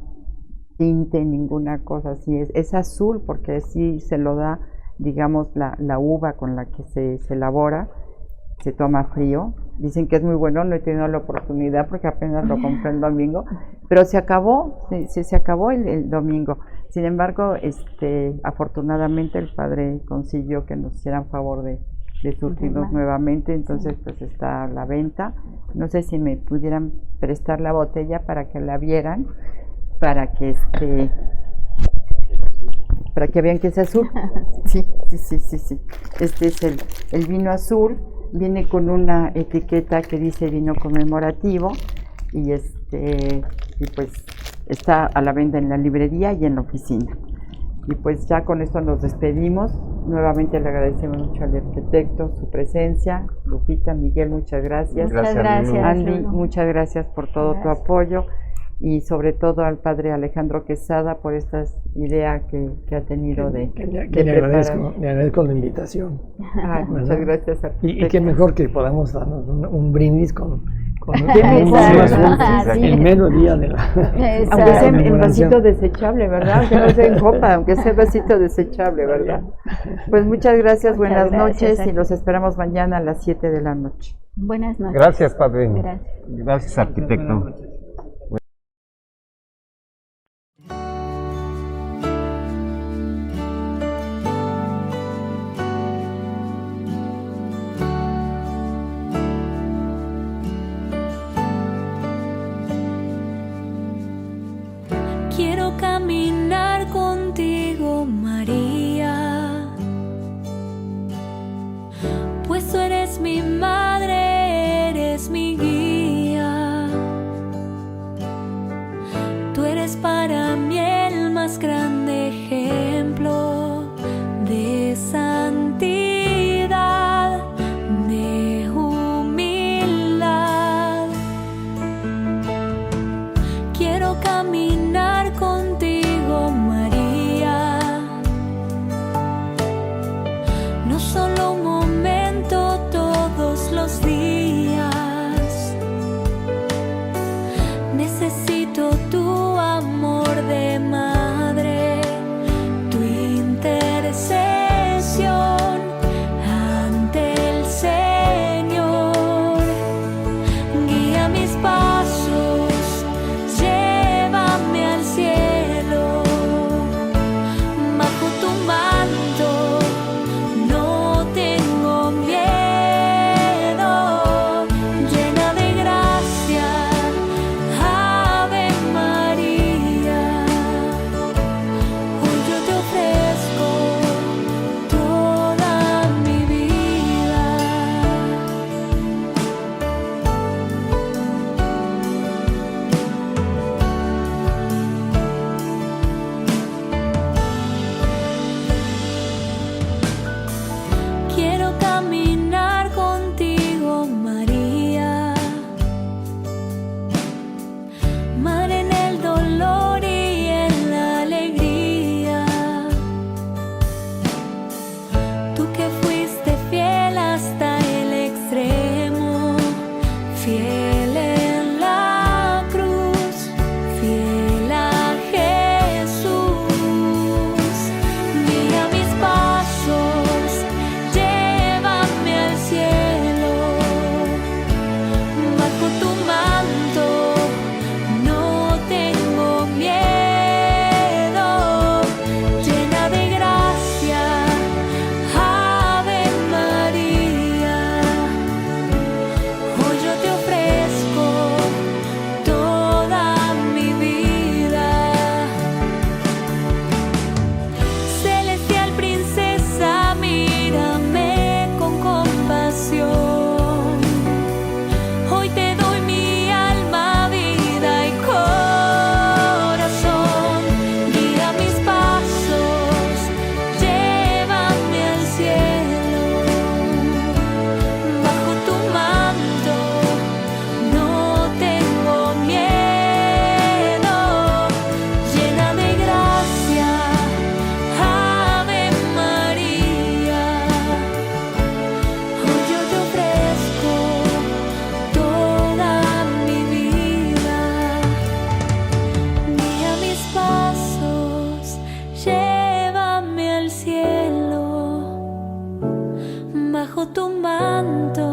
tinte, ninguna cosa así, es azul porque sí se lo da, digamos, la uva con la que se elabora, se toma frío. Dicen que es muy bueno, no he tenido la oportunidad porque apenas lo compré el domingo, pero se acabó, se acabó el domingo. Sin embargo, afortunadamente el padre consiguió que nos hicieran favor de surtirnos nuevamente, entonces pues está a la venta. No sé si me pudieran prestar la botella para que la vieran, para que vean que es azul. Sí. Este es el vino azul Viene con una etiqueta que dice vino conmemorativo y pues está a la venta en la librería y en la oficina. Y pues ya con esto nos despedimos. Nuevamente le agradecemos mucho al arquitecto su presencia. Lupita, Miguel, muchas gracias. Muchas gracias, Andy, Lulu. muchas gracias por todo tu apoyo y sobre todo al padre Alejandro Quesada por esta idea que ha tenido de Le agradezco la invitación. muchas gracias, arquitecto. Y qué mejor que podamos darnos un brindis con Exacto. el mero día de la Aunque sea en conmemoración. vasito desechable, ¿verdad? Aunque no sea en copa, aunque sea vasito desechable, ¿verdad? Pues muchas gracias, buenas noches y los esperamos mañana a las 7 de la noche. Buenas noches. Gracias, padre. Gracias. Gracias, arquitecto. Quiero caminar contigo, María, pues tú eres mi madre, eres mi guía. Tú eres para mí el más grande ejemplo de santidad, de humildad. Quiero caminar contigo, María, no solo un momento, todos los días. Necesito tu amor de madre, tu intercesión ante el Señor. Guía mis pasos, llévame al cielo, bajo tu manto no tengo miedo, llena de gracia, Ave María. Hoy yo te ofrezco toda mi vida. Quiero caminar contigo, María, madre en el dolor y en la alegría. Tú que fuiste fiel hasta el extremo, fiel en la cruz, fiel a Jesús. Guía mis pasos, llévame al cielo, bajo tu manto no tengo miedo, llena de gracia, Ave María. Hoy yo te ofrezco toda mi vida. Celestial princesa, mírame con compasión. Hoy te doy mi alma, vida y corazón. Guía mis pasos, llévame al cielo, bajo tu manto no tengo miedo, llena de gracia, Ave María. Hoy yo te ofrezco toda mi vida. Guía mis pasos, llévame al cielo, bajo tu manto